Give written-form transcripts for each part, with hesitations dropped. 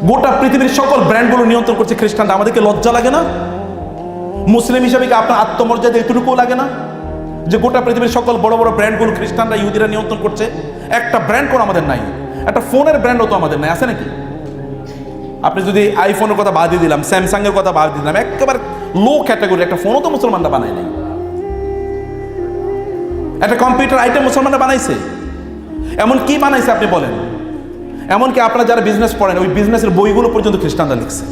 গোটা পৃথিবীর সকল ব্র্যান্ডগুলো নিয়ন্ত্রণ করছে খ্রিস্টানরা। আমাদেরকে লজ্জা লাগে না? মুসলিম হিসাবে কি আপনার আত্মমর্যাদা এতটুকুও লাগে না যে গোটা পৃথিবীর সকল বড় বড় ব্র্যান্ডগুলো খ্রিস্টানরা ইহুদিরা নিয়ন্ত্রণ করছে? একটা ব্র্যান্ড কোনো আমাদের নাই, একটা ফোনের ব্র্যান্ডও তো আমাদের নাই, আছে নাকি? আপনি যদি আইফোনের কথা বাদ দিয়ে দিলাম, স্যামসাং এর কথা বাদ দিয়ে দিলাম, একেবারে লো ক্যাটাগরি একটা ফোনও তো মুসলমানরা বানায় নাই। একটা কম্পিউটার আইটেম মুসলমানরা বানাইছে? এমন কি বানাইছে আপনি বলেন? এমনকি আপনারা যারা বিজনেস পড়েন, ওই বিজনেসের বইগুলো পর্যন্ত খ্রিস্টানরা লিখছে।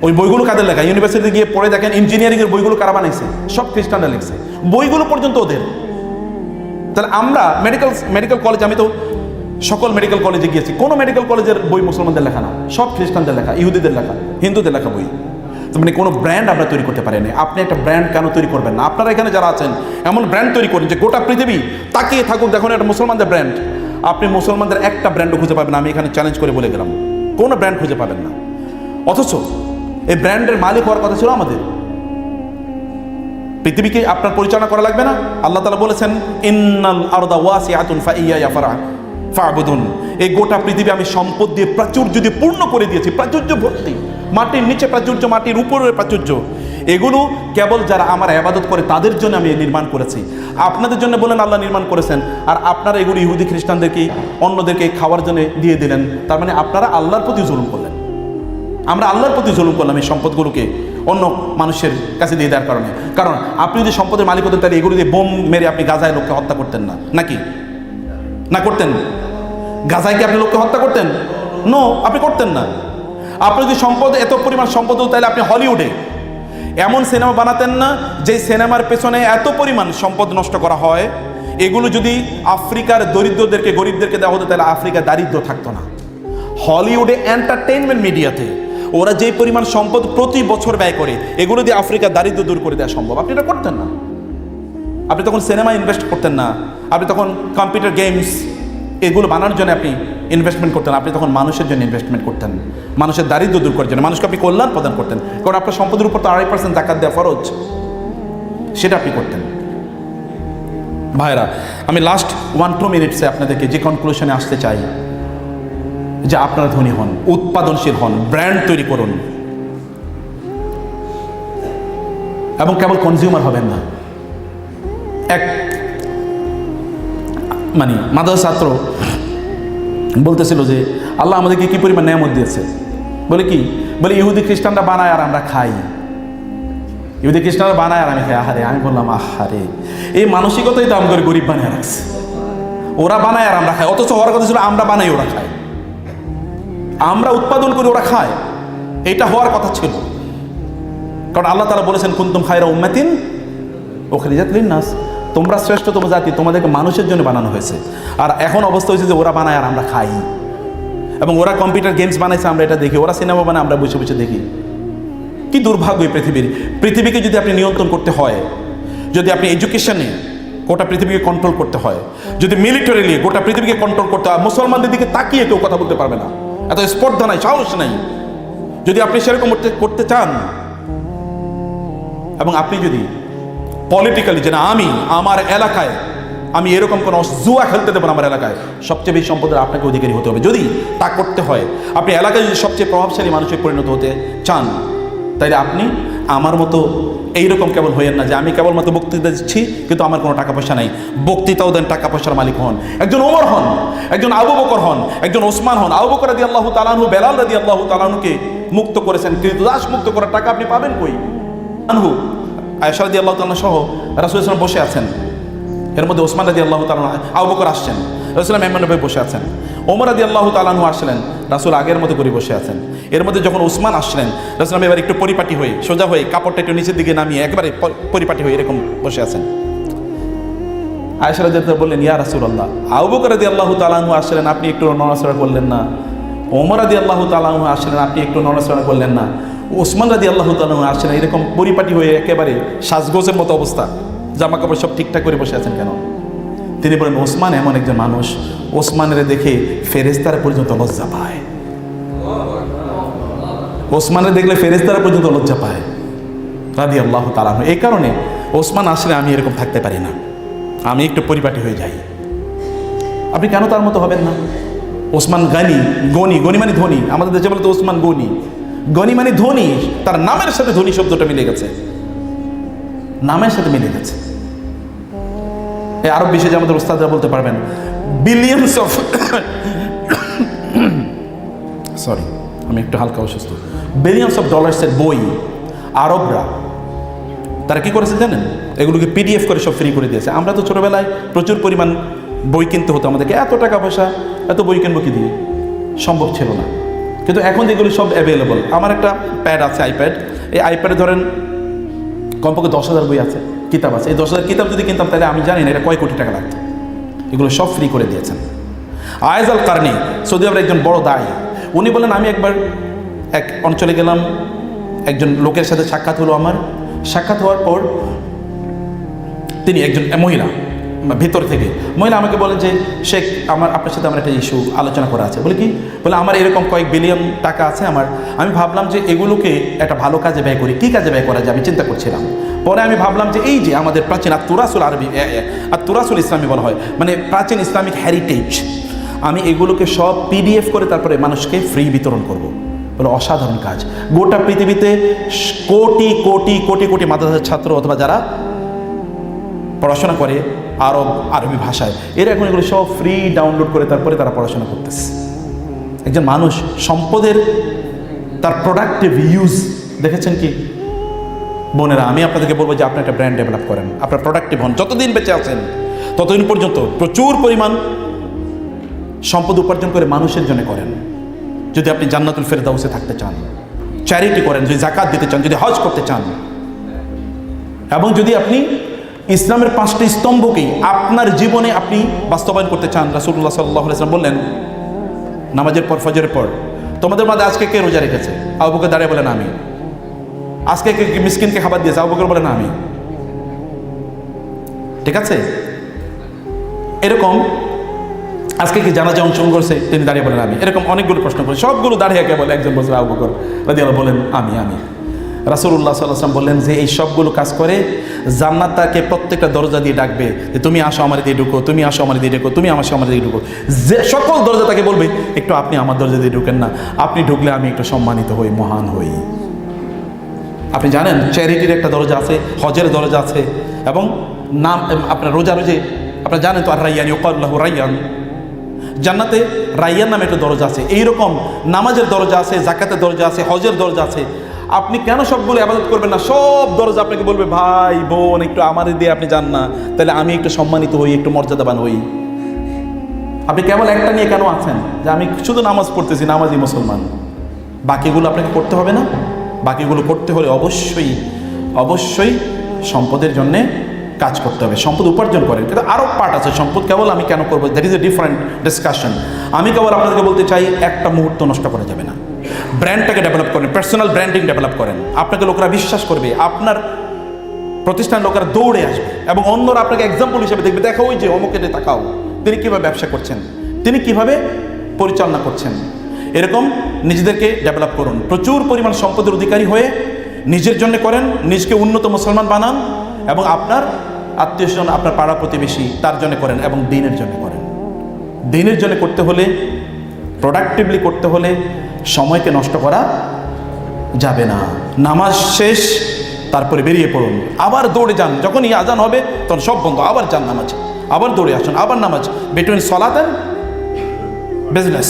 ওই বইগুলো কাদের লেখা? ইউনিভার্সিটিতে গিয়ে পড়ে দেখেন, ইঞ্জিনিয়ারিং এর বইগুলো কারা বানাইছে? সব খ্রিস্টানরা লিখছে, বইগুলো পর্যন্ত ওদের। তাহলে আমরা মেডিকেল কলেজ, আমি তো সকল মেডিকেল কলেজে গিয়েছি, কোনো মেডিকেল কলেজের বই মুসলমানদের লেখা না, সব খ্রিস্টানদের লেখা, ইহুদিদের লেখা, হিন্দুদের লেখা বই। তো মানে কোনো ব্র্যান্ড আমরা তৈরি করতে পারিনি। আপনি একটা ব্র্যান্ড কেন তৈরি করবেন না? আপনারা এখানে যারা আছেন এমন ব্র্যান্ড তৈরি করেন যে গোটা পৃথিবী তাকিয়ে থাকুক, দেখুন এটা মুসলমানদের ব্র্যান্ড। আপনি মুসলমানদের একটা ব্র্যান্ডও খুঁজে পাবেন না, আমি এখানে চ্যালেঞ্জ করে বলে গেলাম, কোনো ব্র্যান্ড খুঁজে পাবেন না। অথচ এই ব্র্যান্ডের মালিক হওয়ার কথা ছিল আমাদের। পৃথিবীকে আপনার পরিচালনা করা লাগবে না? আল্লাহ তাআলা বলেছেন, ইন্নাল আরদা ওয়াসিআতুন ফাইয়া ফা'বুদুন। এই গোটা পৃথিবী আমি সম্পদ দিয়ে প্রাচুর্য দিয়ে পূর্ণ করে দিয়েছি, প্রাচুর্য ভর্তি, মাটির নিচে প্রাচুর্য, মাটির উপরে প্রাচুর্য। এগুলো কেবল যারা আমার ইবাদত করে তাদের জন্য আমি নির্মাণ করেছি। আপনাদের জন্য বলেন আল্লাহ নির্মাণ করেছেন, আর আপনারা এগুলো ইহুদি খ্রিস্টানদেরকে, অন্যদেরকে খাওয়ার জন্য দিয়ে দিলেন। তার মানে আপনারা আল্লাহর প্রতি জুলুম করলেন। আমরা আল্লাহর প্রতি জুলুম করলাম এই সম্পদগুলোকে অন্য মানুষের কাছে দিয়ে দেওয়ার কারণে। কারণ আপনি যদি সম্পদের মালিক হতেন, তাহলে এগুলো দিয়ে বোম মেরে আপনি গাজায় লোককে হত্যা করতেন না, নাকি? না করতেন? গাজায় কি আপনি লোককে হত্যা করতেন? নো, আপনি করতেন না। আপনি যদি সম্পদ, এত পরিমাণ সম্পদ হতো, তাহলে আপনি হলিউডে এমন সিনেমা বানাতেন না যে সিনেমার পেছনে এত পরিমাণ সম্পদ নষ্ট করা হয়। এগুলো যদি আফ্রিকার দরিদ্রদেরকে, গরিবদেরকে দেওয়া হতো, তাহলে আফ্রিকা দারিদ্র থাকতো না। হলিউডে এন্টারটেইনমেন্ট মিডিয়াতে ওরা যেই পরিমাণ সম্পদ প্রতি বছর ব্যয় করে, এগুলো দিয়ে আফ্রিকার দারিদ্র দূর করে দেওয়া সম্ভব। আপনি এটা করতেন না। আপনি তখন সিনেমা ইনভেস্ট করতেন না, আপনি তখন কম্পিউটার গেমস এগুলো বানানোর জন্য আপনি ইনভেস্টমেন্ট করতেন। আপনি তখন মানুষের জন্য ইনভেস্টমেন্ট করতেন, মানুষের দারিদ্র দূর করার জন্য, মানুষকে আপনি কল্যাণ প্রদান করতেন। কারণ আপনার সম্পদের উপর তো 2.5% যাকাত দেওয়া ফরজ, সেটা আপনি করতেন। ভাইরা, আমি লাস্ট 1-2 মিনিটসে আপনাদেরকে যে কনক্লুশনে আসতে চাই, যে আপনারা ধনী হন, উৎপাদনশীল হন, ব্র্যান্ড তৈরি করুন, এবং কেবল কনজিউমার হবেন না। এক মাদ্রাসা ছাত্র বলতেছিল যে আল্লাহ আমাদেরকে কি পরিমাণ নেয়ামত দিয়েছে। বলে কি? বলে ইহুদি খ্রিস্টানরা বানায় আর আমরা খাই। ইহুদি খ্রিস্টানরা বানায় আর আমি খাই। আহারে, আমি বললাম আহারে, এই মানসিকতাই তো আমাদের গরিব বানায় রাখছে। ওরা বানায় আর আমরা খাই, অথচ ওর কথা ছিল আমরা বানাই ওরা খায়, আমরা উৎপাদন করি ওরা খায়। এটা হওয়ার কথা ছিল। কারণ আল্লাহ তাআলা বলেছেন, কুনতুম খায়রা উম্মাতিন উখরিজাত লিন-নাস, তোমরা শ্রেষ্ঠতম জাতি, তোমাদেরকে মানুষের জন্য বানানো হয়েছে। আর এখন অবস্থা হয়েছে যে ওরা বানায় আর আমরা খাই। এবং ওরা কম্পিউটার গেমস বানাইছে, আমরা এটা দেখি, ওরা সিনেমা বানায়, আমরা বসে বসে দেখি। কি দুর্ভাগ্য এই পৃথিবীকে যদি আপনি নিয়ন্ত্রণ করতে হয়, যদি আপনি এডুকেশনে গোটা পৃথিবীকে কন্ট্রোল করতে হয়, যদি মিলিটারিলি গোটা পৃথিবীকে কন্ট্রোল করতে হয়, মুসলমানদের দিকে তাকিয়ে কেউ কথা বলতে পারবে না, এত স্পর্ধা নাই, সাহস নাই। যদি আপনি সেরকম করতে চান, এবং আপনি যদি পলিটিক্যালি যে না, আমি আমার এলাকায় আমি এরকম কোনো জুয়া খেলতে দেবো না, আমার এলাকায় সবচেয়ে বেশি সম্পদের আপনাকে অধিকারী হতে হবে, যদি তা করতে হয়, আপনি এলাকায় যদি সবচেয়ে প্রভাবশালী মানুষে পরিণত হতে চান, তাইলে আপনি আমার মতো এইরকম কেবল হইয়েন না যে আমি কেবলমাত্র বক্তৃতা দিচ্ছি কিন্তু আমার কোনো টাকা পয়সা নাই। বক্তৃতাও দেন, টাকা পয়সার মালিক হন, একজন ওমর হন, একজন আবু বকর হন, একজন ওসমান হন। আবু বকর রাদিয়াল্লাহু তাআলা আনহু বেলাল রাদিয়াল্লাহু তাআলা আনহুকে মুক্ত করেছেন, ক্রীতদাস মুক্ত করার টাকা আপনি পাবেন কই? আনহু আয়েশা রাদিয়াল্লাহু তাআলা সহ রাসূল সাল্লাল্লাহু আলাইহি ওয়াসাল্লাম বসে আছেন, এর মধ্যে ওসমান রাদিয়াল্লাহু তাআলা, আবু বকর আসছেন, রাসূল মেহমানের ভাই বসে আছেন, ওমর রাদিয়াল্লাহু তাআলা আনহু আসলেন, রাসূল আগের মতো করে বসে আছেন। এর মধ্যে যখন ওসমান আসলেন, রাসূল এবার একটু পরিপাটি হয়ে, সোজা হয়ে, কাপড়টা একটু নিচের দিকে নামিয়ে একেবারে পরিপাটি হয়ে এরকম বসে আছেন। আয়েশা রাদিয়াল্লাহু বললেন, ইয়া রাসূলুল্লাহ, আবু বকর রাদিয়াল্লাহু তাআলা আনহু আসলেন, আপনি একটু নড়াচড়া করলেন না? ওমর রাদিয়াল্লাহু তাআলা আনহু আসলেন, আপনি একটু নড়াচড়া করলেন না? ওসমান রাদিয়াল্লাহু তাআলা আনহু আসলেন, এরকম পরিপাটি হয়ে একেবারে সাজগোজের মতো অবস্থা, জামা কাপড় সব ঠিকঠাক করে বসে আছেন কেন? তিনি বলেন, ওসমান এমন একজন মানুষ, ওসমানের দেখে ফেরেশতারা পর্যন্ত লজ্জা পায়। ওসমানের দেখলে ফেরেশতারা পর্যন্ত লজ্জা পায় রাদিয়াল্লাহু তাআলা আনহু। এই কারণে ওসমান আসলে আমি এরকম থাকতে পারি না, আমি একটু পরিপাটি হয়ে যাই। আপনি কেন তার মতো হবেন না? ওসমান গনি মানে ধনী, আমাদের দেশে বলে তো ওসমান গনি মানে ধনী, তার নামের সাথে ধনী শব্দটা মিলে গেছে, নামের সাথে মিলে গেছে। এই আরব বিশ্বে যে আমাদের ওস্তাদরা বলতে পারবেন, বিলিয়নস অফ সরি আমি একটু হালকা অসুস্থ, বিলিয়নস অফ ডলার্সের বই আরবরা তারা কি করেছে জানেন, এগুলোকে পিডিএফ করে সব ফ্রি করে দিয়েছে। আমরা তো ছোটবেলায় প্রচুর পরিমাণ বই কিনতে হতো, আমাদেরকে এত টাকা পয়সা এত বই কিনবো কি দিয়ে, সম্ভব ছিল না। কিন্তু এখন এগুলো সব অ্যাভেলেবল। আমার একটা প্যাড আছে, আইপ্যাড, এই আইপ্যাডে ধরেন কমপক্ষে 10,000 বই আছে, কিতাব আছে। এই 10,000 কিতাব যদি কিনতাম তাহলে আমি জানি না এটা কয় কোটি টাকা লাগতো। এগুলো সব ফ্রি করে দিয়েছেন। আয়েজ আল কারনি সৌদি আরবের একজন বড় দায়ী, উনি বলেন আমি একবার এক অঞ্চলে গেলাম, একজন লোকের সাথে সাক্ষাৎ হলো আমার। সাক্ষাৎ হওয়ার পর তিনি একজন মহিলা, ভিতর থেকে মহিলা আমাকে বলেন যে শেখ আপনার সাথে আমার একটা ইস্যু আলোচনা করা আছে। বলে কি? বলে আমার এরকম কয়েক বিলিয়ন টাকা আছে আমার, আমি ভাবলাম যে এগুলোকে একটা ভালো কাজে ব্যয় করি। কী কাজে ব্যয় করা যায় আমি চিন্তা করছিলাম। পরে আমি ভাবলাম যে এই যে আমাদের প্রাচীন তুরাসুল আরবি তুরাসুল ইসলামী বলা হয়, মানে প্রাচীন ইসলামিক হেরিটেজ, আমি এগুলোকে সব পিডিএফ করে তারপরে মানুষকে ফ্রি বিতরণ করব। বলে অসাধারণ কাজ। গোটা পৃথিবীতে কোটি কোটি কোটি কোটি মাদ্রাসার ছাত্র অথবা যারা পড়াশোনা করে আরবি ভাষায়, এরা এখন এগুলো সব ফ্রি ডাউনলোড করে তারপরে তারা পড়াশোনা করতেছে। একজন মানুষ সম্পদের তার প্রোডাক্টিভ ইউজ দেখেছেন কি? বোনেরা, আমি আপনাদেরকে বলবো যে আপনি একটা ব্র্যান্ড ডেভেলপ করেন, আপনার প্রোডাক্টিভ হন। যতদিন বেঁচে আছেন ততদিন পর্যন্ত প্রচুর পরিমাণ সম্পদ উপার্জন করে মানুষের জন্য করেন। যদি আপনি জান্নাতুল ফেরদাউসে থাকতে চান, চ্যারিটি করেন, যদি জাকাত দিতে চান, যদি হজ করতে চান, এবং যদি আপনি ইসলামের 5টি স্তম্ভকেই আপনার জীবনে আপনি বাস্তবায়ন করতে চান। রাসূলুল্লাহ সাল্লাল্লাহু আলাইহি ওয়াসাল্লাম বললেন নামাজের পর, ফজরের পর, তোমাদের মধ্যে আজকে কে রোজা রেখেছে? আবু বকর দাঁড়িয়ে বলেন আমি। আজকে কে মিসকিনকে খাবার দিয়েছে? আবু বকর বলেন আমি। ঠিক আছে? এরকম আজকে কি জানাজা অংশগ্রহণ করছে? তিনি দাঁড়িয়ে বলেন আমি। এরকম অনেকগুলো প্রশ্ন করে সবগুলো দাঁড়িয়ে কেবল একজন বলছে আবু বকর রাদিয়াল্লাহু বলেন আমি। রাসূলুল্লাহ সাল্লাল্লাহু আলাইহি ওয়াসাল্লাম বললেন যে এই সবগুলো কাজ করে জান্নাত তাকে প্রত্যেকটা দরজা দিয়ে ডাকবে যে তুমি আসো আমার দিয়ে ঢুকো, তুমি আসো আমার দিয়ে ঢুকো, তুমি আমার দিয়ে ঢুকো। যে সকল দরজা তাকে বলবে একটু আপনি আমার দরজা দিয়ে ঢুকেন না, আপনি ঢুকলে আমি একটু সম্মানিত হই, মহান হই। আপনি জানেন চ্যারিটির একটা দরজা আছে, হজের দরজা আছে, এবং নাম আপনার রোজা আপনারা জানেন তো, আর রাইয়ান ইউকাল্লাহু রাইয়ান, জান্নাতে রাইয়ান নামে একটা দরজা আছে। এইরকম নামাজের দরজা আছে, জাকাতের দরজা আছে, হজের দরজা আছে। আপনি কেন সবগুলো ইবাদত করবেন না? সব দরজা আপনাকে বলবে ভাই বোন একটু আমার দিয়ে আপনি যান না, তাহলে আমি একটু সম্মানিত হই, একটু মর্যাদাবান হই। আপনি কেবল একটা নিয়ে কেন আছেন যে আমি শুধু নামাজ পড়তেছি, নামাজি মুসলমান? বাকিগুলো আপনাকে করতে হবে না? বাকিগুলো করতে হলে অবশ্যই অবশ্যই সম্পদের জন্যে কাজ করতে হবে, সম্পদ উপার্জন করেন। কিন্তু আরও পার্ট আছে সম্পদ কেবল আমি কেন করবো, that is a different discussion. আমি কেবল আপনাদেরকে বলতে চাই একটা মুহূর্ত নষ্ট করা যাবে না। ব্র্যান্ডটাকে ডেভেলপ করেন, পার্সোনাল ব্র্যান্ডিং ডেভেলপ করেন। আপনাকে লোকেরা বিশ্বাস করবে, আপনার প্রতিষ্ঠান লোকেরা দৌড়ে আসবে, এবং অন্যরা আপনাকে এক্সাম্পল হিসেবে দেখবে, দেখো ওই যে অমুকে তাকাও, তিনি কীভাবে ব্যবসা করছেন, তিনি কিভাবে পরিচালনা করছেন। এরকম নিজেদেরকে ডেভেলপ করুন। প্রচুর পরিমাণ সম্পদের অধিকারী হয়ে নিজের জন্য করেন, নিজকে উন্নত মুসলমান বানান, এবং আপনার আত্মীয়স্বজন, আপনার পাড়া প্রতিবেশী তার জন্য করেন, এবং দিনের জন্য করেন। দিনের জন্য করতে হলে, প্রোডাক্টিভলি করতে হলে সময়কে নষ্ট করা যাবে না। নামাজ শেষ, তারপরে বেরিয়ে পড়ুন, আবার দৌড়ে যান। যখনই আজান হবে তখন সব বন্ধ, আবার যান নামাজ, আবার দৌড়ে আসুন, আবার নামাজ। বিটুইন সলাত অ্যান্ড বিজনেস,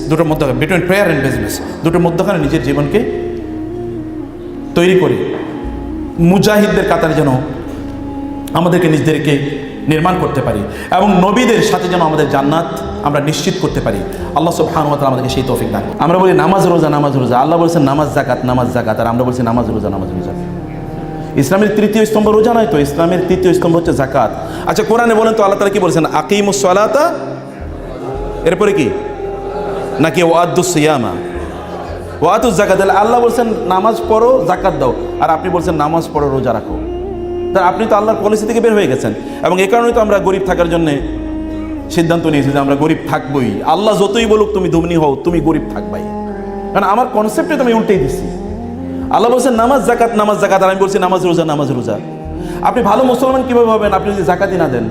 দুটোর মধ্যে, বিটুইন প্রেয়ার অ্যান্ড বিজনেস, দুটোর মধ্যখানে নিজের জীবনকে তৈরি করে মুজাহিদদের কাতারে যেন আমাদেরকে নিজেদেরকে নির্মাণ করতে পারি, এবং নবীদের সাথে যেন আমাদের জান্নাত আমরা নিশ্চিত করতে পারি। আল্লাহ সুবহানাহু ওয়া তাআলা আমাদেরকে সেই তৌফিক দান। আমরা বলি নামাজ রোজা, নামাজ রোজা, আল্লাহ বলছেন নামাজ জাকাত, নামাজ জাকাত, আর আমরা বলছি নামাজ রোজা, নামাজ রোজা। ইসলামের তৃতীয় স্তম্ভ রোজা নয় তো, ইসলামের তৃতীয় স্তম্ভ হচ্ছে জাকাত। আচ্ছা কোরআনে বলেন তো আল্লাহ তাআলা কি বলছেন? আকিমুস সালাতা, এরপরে কি? নাকি ওয়াদুস সিয়ামা ওয়াতুজ জাকাত? আল্লাহ বলছেন নামাজ পড়ো, জাকাত দাও, আর আপনি বলছেন নামাজ পড়ো, রোজা রাখো। তা আপনি তো আল্লাহর পলিসি থেকে বের হয়ে গেছেন, এবং এই কারণেই তো আমরা গরিব থাকার জন্য সিদ্ধান্ত নিয়েছি যে আমরা গরিব থাকবই। আল্লাহ যতই বলুক তুমি ধনী হও, তুমি গরিব থাকবাই, কারণ আমার কনসেপ্টে তো আমি উল্টেই দিচ্ছি। আল্লাহ বলছেন নামাজ জাকাত, নামাজ জাকাত, আর আমি বলছি নামাজ রোজা, নামাজ রোজা। আপনি ভালো মুসলমান কীভাবে হবেন আপনি যদি জাকাতই না দেন?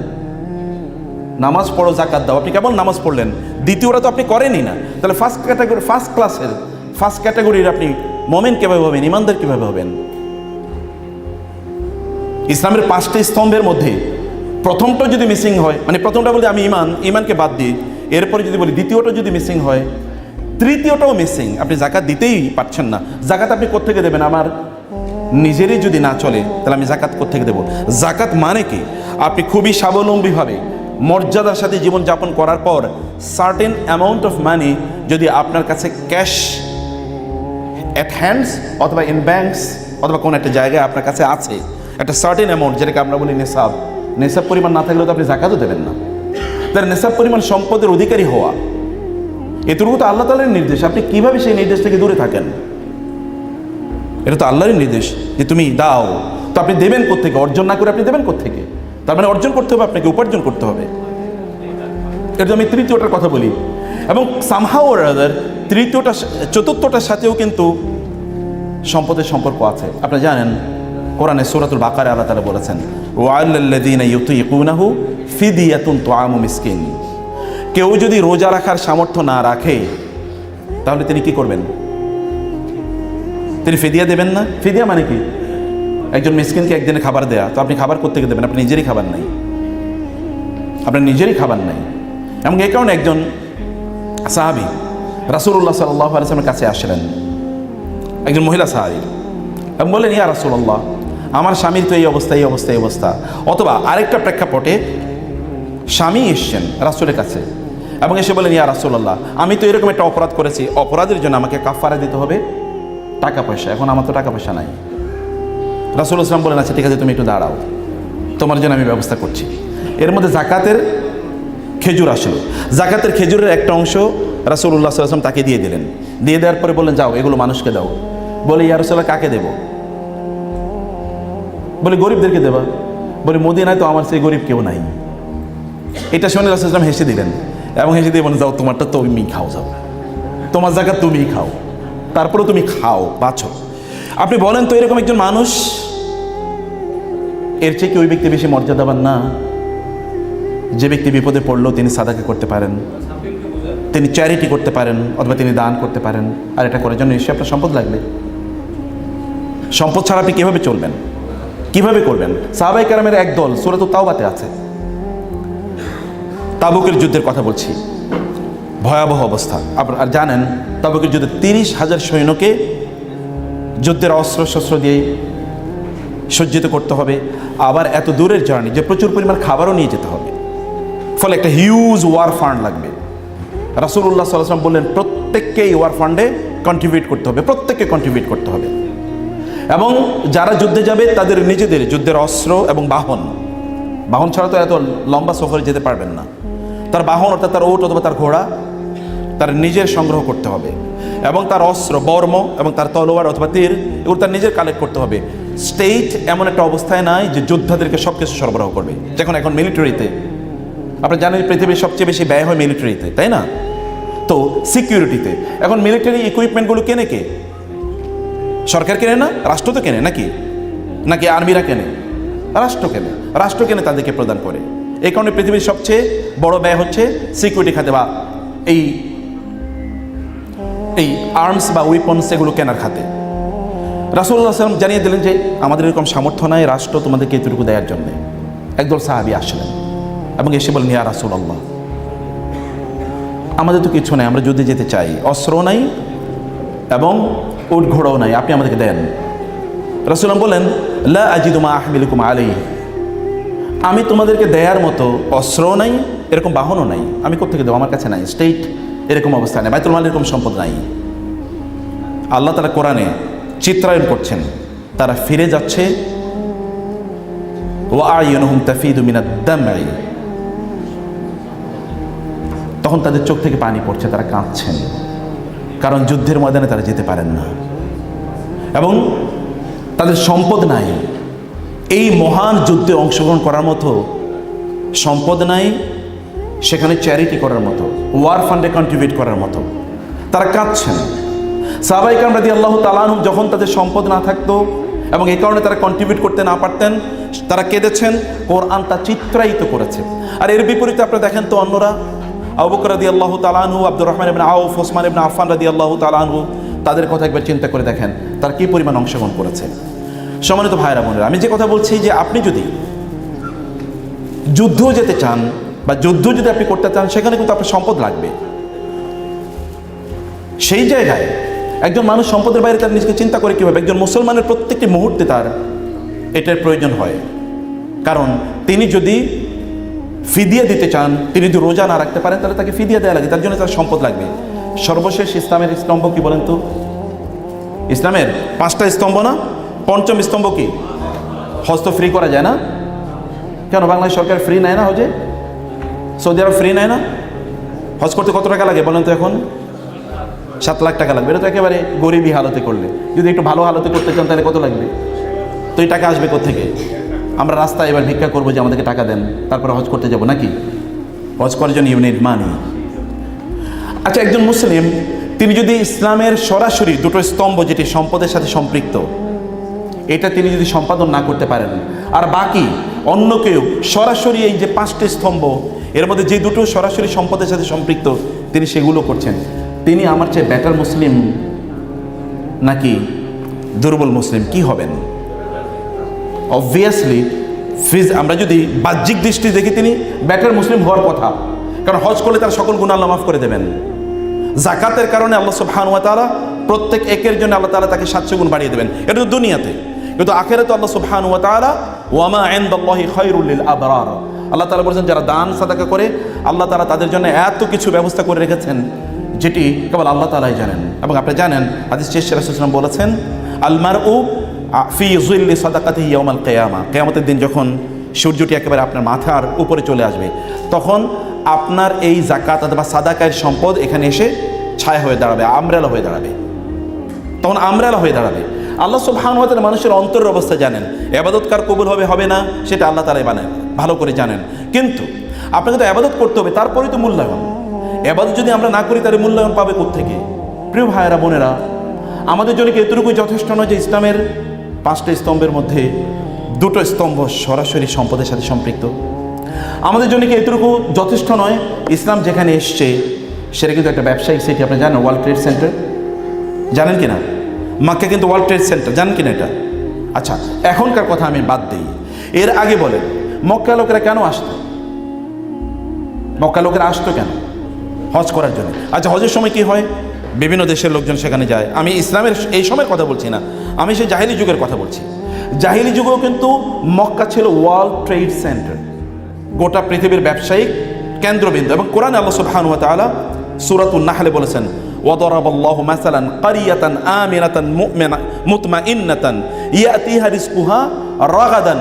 নামাজ পড়ো, জাকাত দাও, আপনি কেবল নামাজ পড়লেন, দ্বিতীয়টা তো আপনি করেনই না। তাহলে ফার্স্ট ক্যাটাগরির আপনি মোমেন কীভাবে হবেন, ইমানদার কীভাবে হবেন? ইসলামের 5টি স্তম্ভের মধ্যে প্রথমটা যদি মিসিং হয়, মানে প্রথমটা বলতে আমি ইমানকে বাদ দিই, এরপরে যদি বলি দ্বিতীয়টা যদি মিসিং হয়, তৃতীয়টাও মিসিং, আপনি জাকাত দিতেই পারছেন না। জাকাত আপনি কোত্থেকে দেবেন? আমার নিজেরই যদি না চলে তাহলে আমি জাকাত কোত্থেকে দেবো? জাকাত মানে কি? আপনি খুবই স্বাবলম্বীভাবে মর্যাদার সাথে জীবনযাপন করার পর সার্টেন অ্যামাউন্ট অফ মানি যদি আপনার কাছে ক্যাশ অ্যাট হ্যান্ডস অথবা ইন ব্যাংকস অথবা কোনো একটা জায়গায় আপনার কাছে আছে, একটা সার্টেন অ্যামাউন্ট, যেটাকে আমরা বলি নেশাব পরিমাণ না থাকলে তো আপনি জাকাতও দেবেন না। তার নেশাব পরিমাণ সম্পদের অধিকারী হওয়া, এতটুকু তো আল্লাহ তাআলার নির্দেশ। আপনি কিভাবে সেই নির্দেশ থেকে দূরে থাকেন? এটা তো আল্লাহরই নির্দেশ যে তুমি দাও, তো আপনি দেবেন কোত্থেকে? অর্জন না করে আপনি দেবেন কোত্থেকে? তার মানে অর্জন করতে হবে, আপনাকে উপার্জন করতে হবে। এটা আমি তৃতীয়টার কথা বলি, এবং সামহাউ অর আদার চতুর্থটার সাথেও কিন্তু সম্পদের সম্পর্ক আছে। আপনি জানেন কোরআনে সূরাতুল বাকারায় আল্লাহ তাআলা বলেছেন, ওয়ালাল্লাযীনা ইউতীকুনাহু ফিদিয়াতুন তুআমু মিসকিন। কেউ যদি রোজা রাখার সামর্থ্য না রাখে তাহলে তিনি কি করবেন? তিনি ফিদিয়া দেবেন না। ফিদিয়া মানে কি? একজন মিসকিনকে একদিনে খাবার দেয়া। তো আপনি খাবার কোত্থেকে দেবেন? আপনি নিজেরই খাবার নাই, আপনার নিজেরই খাবার নাই। এবং এই কারণে একজন সাহাবী রাসূলুল্লাহ সাল্লাল্লাহু আলাইহি ওয়াসাল্লামের কাছে আসলেন, একজন মহিলা সাহাবী, এবং বললেন, ইয়া রাসূলুল্লাহ, আমার স্বামীর তো এই অবস্থা। অথবা আরেকটা প্রেক্ষাপটে স্বামী এসছেন রাসূলের কাছে এবং এসে বলেন, ইয়া রাসূলুল্লাহ, আমি তো এরকম একটা অপরাধ করেছি, অপরাধের জন্য আমাকে কাফারা দিতে হবে টাকা পয়সা, এখন আমার তো টাকা পয়সা নাই। রাসূল ইসলাম বলেন, আচ্ছা ঠিক আছে, তুমি একটু দাঁড়াও, তোমার জন্য আমি ব্যবস্থা করছি। এর মধ্যে জাকাতের খেজুর আসলো। জাকাতের খেজুরের একটা অংশ রাসূলুল্লাহ সাল্লাল্লাহু আলাইহি ওয়াসাল্লাম তাকে দিয়ে দিলেন। দিয়ে দেওয়ার পরে বললেন, যাও এগুলো মানুষকে দাও। বলে, ইয়া রাসূলুল্লাহ, কাকে দেব? বলে, গরিবদেরকে দেবা। বলে, মদিনায় তো আমার সেই গরিব কেউ নাই। এটা শুনে রাসূল ইসলাম হেসে দিলেন এবং হেসে দিয়ে বলেন, যাও তোমারটা তুমি খাও, যাও তোমার জাকাত তুমিই খাও, তারপরে তুমি খাও, বাঁচো। আপনি বলেন তো, এরকম একজন মানুষ, এর চেয়ে কি ওই ব্যক্তি বেশি মর্যাদাবান না? যে ব্যক্তি বিপদে পড়লেও তিনি সাদাকা করতে পারেন, তিনি চ্যারিটি করতে পারেন, অথবা তিনি দান করতে পারেন। আর এটা করার জন্য নিশ্চয়ই আপনার সম্পদ লাগবে। সম্পদ ছাড়া আপনি কীভাবে চলবেন, কিভাবে করবেন? সাহাবায়ে কেরামের একদল সূরাতুত তাওবাতে আছে, তাবুকের যুদ্ধের কথা বলছি, ভয়াবহ অবস্থা। আপনারা জানেন তাবুকের যুদ্ধে 30,000 সৈন্যকে যুদ্ধের অস্ত্র শস্ত্র দিয়ে সজ্জিত করতে হবে, আবার এত দূরের জার্নি যে প্রচুর পরিমাণ খাবারও নিয়ে যেতে হবে, ফলে একটা হিউজ ওয়ার ফান্ড লাগবে। রাসূলুল্লাহ সাল্লাল্লাহু আলাইহি ওয়াসাল্লাম বললেন, প্রত্যেককে এই ওয়ার ফান্ডে কন্ট্রিবিউট করতে হবে, প্রত্যেককে কন্ট্রিবিউট করতে হবে। এবং যারা যুদ্ধে যাবে তাদের নিজেদের যুদ্ধের অস্ত্র এবং বাহন ছাড়া তো এত লম্বা সফরে যেতে পারবেন না। তার বাহন অর্থাৎ তার ওট অথবা তার ঘোড়া তার নিজের সংগ্রহ করতে হবে, এবং তার অস্ত্র বর্ম এবং তার তলোয়ার অথবা তীর এগুলো তার নিজের কালেক্ট করতে হবে। স্টেট এমন একটা অবস্থায় নাই যে যোদ্ধাদেরকে সব কিছু সরবরাহ করবে। এখন মিলিটারিতে আপনারা জানেন পৃথিবীর সবচেয়ে বেশি ব্যয় হয় মিলিটারিতে, তাই না? তো সিকিউরিটিতে এখন মিলিটারি ইকুইপমেন্টগুলো কেনে কে? সরকার কেনে না, রাষ্ট্র তো কেনে, নাকি আর্মিরা কেনে? রাষ্ট্র কেনে তাদেরকে প্রদান করে। এই কারণে পৃথিবীর সবচেয়ে বড় ব্যয় হচ্ছে সিকিউরিটি খাতে বা এই আর্মস বা উইপন্স এগুলো কেনার খাতে। রাসূলুল্লাহ সাল্লাল্লাহু আলাইহি ওয়াসাল্লাম জানিয়ে দিলেন যে আমাদের এরকম সামর্থ্য নাই রাষ্ট্র তোমাদেরকে এতটুকু দেওয়ার জন্য। একদল সাহাবী আসলেন এবং এসে বললেন, ইয়া রাসূলুল্লাহ, আমাদের তো কিছু নাই, আমরা যুদ্ধে যেতে চাই, অস্ত্রও নাই এবং উট ঘোড়াও নাই, আপনি আমাদেরকে দেন। রাসূলুল্লাহ বলেন, লা আজিদু মা আহমিলুকুম আলাইহি, আমি তোমাদেরকে দেয়ার মতো অস্ত্রও নাই, এরকম বাহনও নাই, আমি কোত্থেকে দেবো? আমার কাছে নাই, স্টেট এরকম অবস্থা নেই, বাইতুল মাল এরকম সম্পদ নাই। আল্লাহ তাআলা কোরআনে চিত্রায়ন করছেন, তারা ফিরে যাচ্ছে, ওয়া আ'য়ুনুহুম তাফিদু মিনাদ দাম'i, তখন তাদের চোখ থেকে পানি পড়ছে, তারা কাঁদছেন, কারণ যুদ্ধের ময়দানে তারা যেতে পারেন না এবং তাদের সম্পদ নাই। এই মহান যুদ্ধে অংশগ্রহণ করার মতো সম্পদ নাই, সেখানে চ্যারিটি করার মতো, ওয়ার ফান্ডে কন্ট্রিবিউট করার মতো, তারা কাঁদছেন। সাহাবায়ে কেরাম রাদিয়াল্লাহু তাআলা আনহুম যখন তাদের সম্পদ না থাকতো এবং এই কারণে তারা কন্ট্রিবিউট করতে না পারতেন, তারা কেঁদেছেন, কোরআনটা চিত্রায়িত করেছে। আর এর বিপরীতে আপনি দেখেন তো অন্যরা, আবু বকর রাদিয়াল্লাহু তাআলা আনহু, আব্দুর রহমান ইবনে আউফ, ওসমান ইবনে আফফান রাদিয়াল্লাহু তাআলা আনহু, তাদের কথা একবার চিন্তা করে দেখেন তারা কী পরিমাণ অংশগ্রহণ করেছে। সম্মানিত ভাইরা বোনেরা, আমি যে কথা বলছি যে আপনি যদি যুদ্ধ যেতে চান বা যুদ্ধ যদি আপনি করতে চান, সেখানে কিন্তু আপনার সম্পদ লাগবে। সেই জায়গায় একজন মানুষ সম্পদের বাইরে তার নিজেকে চিন্তা করে কীভাবে, একজন মুসলমানের প্রত্যেকটি মুহূর্তে তার এটার প্রয়োজন হয়। কারণ তিনি যদি ফিদিয়া দিতে চান, তিনি যদি রোজা না রাখতে পারেন, তাহলে তাকে ফিদিয়া দেওয়া লাগে, তার জন্য তার সম্পদ লাগবে। সর্বশেষ ইসলামের স্তম্ভ কি বলেন তো? ইসলামের 5টা স্তম্ভ না? পঞ্চম স্তম্ভ কি? হজ তো ফ্রি করা যায় না? কেন বাংলাদেশ সরকার ফ্রি নেয় না হজে? সৌদি আরব ফ্রি নেয় না? হজ করতে কত টাকা লাগে বলেন তো? এখন 7 লাখ টাকা লাগবে। এটা তো একেবারে গরিবী হালতে করলে। যদি একটু ভালো হালতে করতে চান তাহলে কত লাগবে? তো এই টাকা আসবে কোত্থেকে? আমরা রাস্তায় এবার ভিক্ষা করবো যে আমাদেরকে টাকা দেন, তারপরে হজ করতে যাব নাকি? হজ করার জন্য ইউনিট মানি। আচ্ছা, একজন মুসলিম তিনি যদি ইসলামের সরাসরি দুটো স্তম্ভ, যেটি সম্পদের সাথে সম্পৃক্ত, এটা তিনি যদি সম্পাদন না করতে পারেন, আর বাকি অন্য কেউ সরাসরি এই যে 5টি স্তম্ভ এর মধ্যে যে দুটো সরাসরি সম্পদের সাথে সম্পৃক্ত তিনি সেগুলো করছেন, তিনি আমার চেয়ে বেটার মুসলিম নাকি দুর্বল মুসলিম কি হবেন? অবভিয়াসলি আমরা যদি বাহ্যিক দৃষ্টি দেখি তিনি বেটার মুসলিম হওয়ার কথা, কারণ হজ করলে তার সকল গুনাহ আল্লাহ মাফ করে দেবেন। যাকাতের কারণে আল্লাহ সুবহানাহু ওয়া তাআলা প্রত্যেক একের জন্য আল্লাহ তাআলা তাকে 700 গুণ বাড়িয়ে দেবেন। এটা তো দুনিয়াতে, কিন্তু আখিরাতে আল্লাহ সুবহানাহু ওয়া তাআলা ওয়া মা ইনদাল্লাহি খায়রুল লিল আবরার, আল্লাহ তাআলা বলেছেন যারা দান সাদাকা করে আল্লাহ তাআলা তাদের জন্য এত কিছু ব্যবস্থা করে রেখেছেন যেটি কেবল আল্লাহ তাআলাই জানেন। এবং আপনি জানেন হাদিস শেষে রাসূল সাল্লাল্লাহু আলাইহি ওয়াসাল্লাম বলেছেন, আল মারউ ফি যিল্লি সাদাকাতিহি ইয়াউমাল কিয়ামা, কিয়ামতের দিন যখন সূর্যটি একেবারে আপনার মাথার উপরে চলে আসবে, তখন আপনার এই যাকাত অথবা সাদাকার সম্পদ এখানে এসে ছায়া হয়ে দাঁড়াবে, আমরেলা হয়ে দাঁড়াবে। তখন আমরেলা হয়ে দাঁড়াবে। আল্লাহ সুবহানাহু ওয়া তাআলা মানুষের অন্তরের অবস্থা জানেন, ইবাদত কার কবুল হবে হবে না সেটা আল্লাহ তাআলাই ভালো করে জানেন। কিন্তু আপনাকে তো ইবাদত করতে হবে, তারপরেই তো মূল্যায়ন। ইবাদত যদি আমরা না করি তাহলে মূল্যায়ন পাবে কোত্থেকে? প্রিয় ভাইয়েরা বোনেরা, আমাদের জন্য কি এতটুকুই যথেষ্ট নয় যে ইসলামের 5টা স্তম্ভের মধ্যে 2টো স্তম্ভ সরাসরি সম্পদের সাথে সম্পৃক্ত? আমাদের জন্য কি এতটুকু যথেষ্ট নয়? ইসলাম যেখানে এসছে সেটা কিন্তু একটা ব্যবসায়িক সিটি। আপনি জানেন ওয়ার্ল্ড ট্রেড সেন্টার, জানেন কি না? মক্কা কিন্তু ওয়ার্ল্ড ট্রেড সেন্টার, জানেন কি না এটা? আচ্ছা, এখনকার কথা আমি বাদ দিই, এর আগে বলেন মক্কা লোকেরা কেন আসতো? মক্কা লোকেরা আসতো কেন? হজ করার জন্য। আচ্ছা, হজের সময় কি হয়? বিভিন্ন দেশের লোকজন সেখানে যায়। আমি ইসলামের এই সময়ের কথা বলছি না, আমি সেই জাহিলি যুগের কথা বলছি। জাহিলি যুগেও কিন্তু মক্কা ছিল ওয়ার্ল্ড ট্রেড সেন্টার, গোটা পৃথিবীর ব্যবসায়িক কেন্দ্রবিন্দু। এবং কোরআনে আল্লাহ সুবহানাহু ওয়া তাআলা সূরাতুন নাহলে বলেছেন, ওয়াদারাবাল্লাহু মাসালান কারিয়াতান আমিনাতান মুতমাইন্নাতান ইয়াতিহা রিজকুহা রাগাদান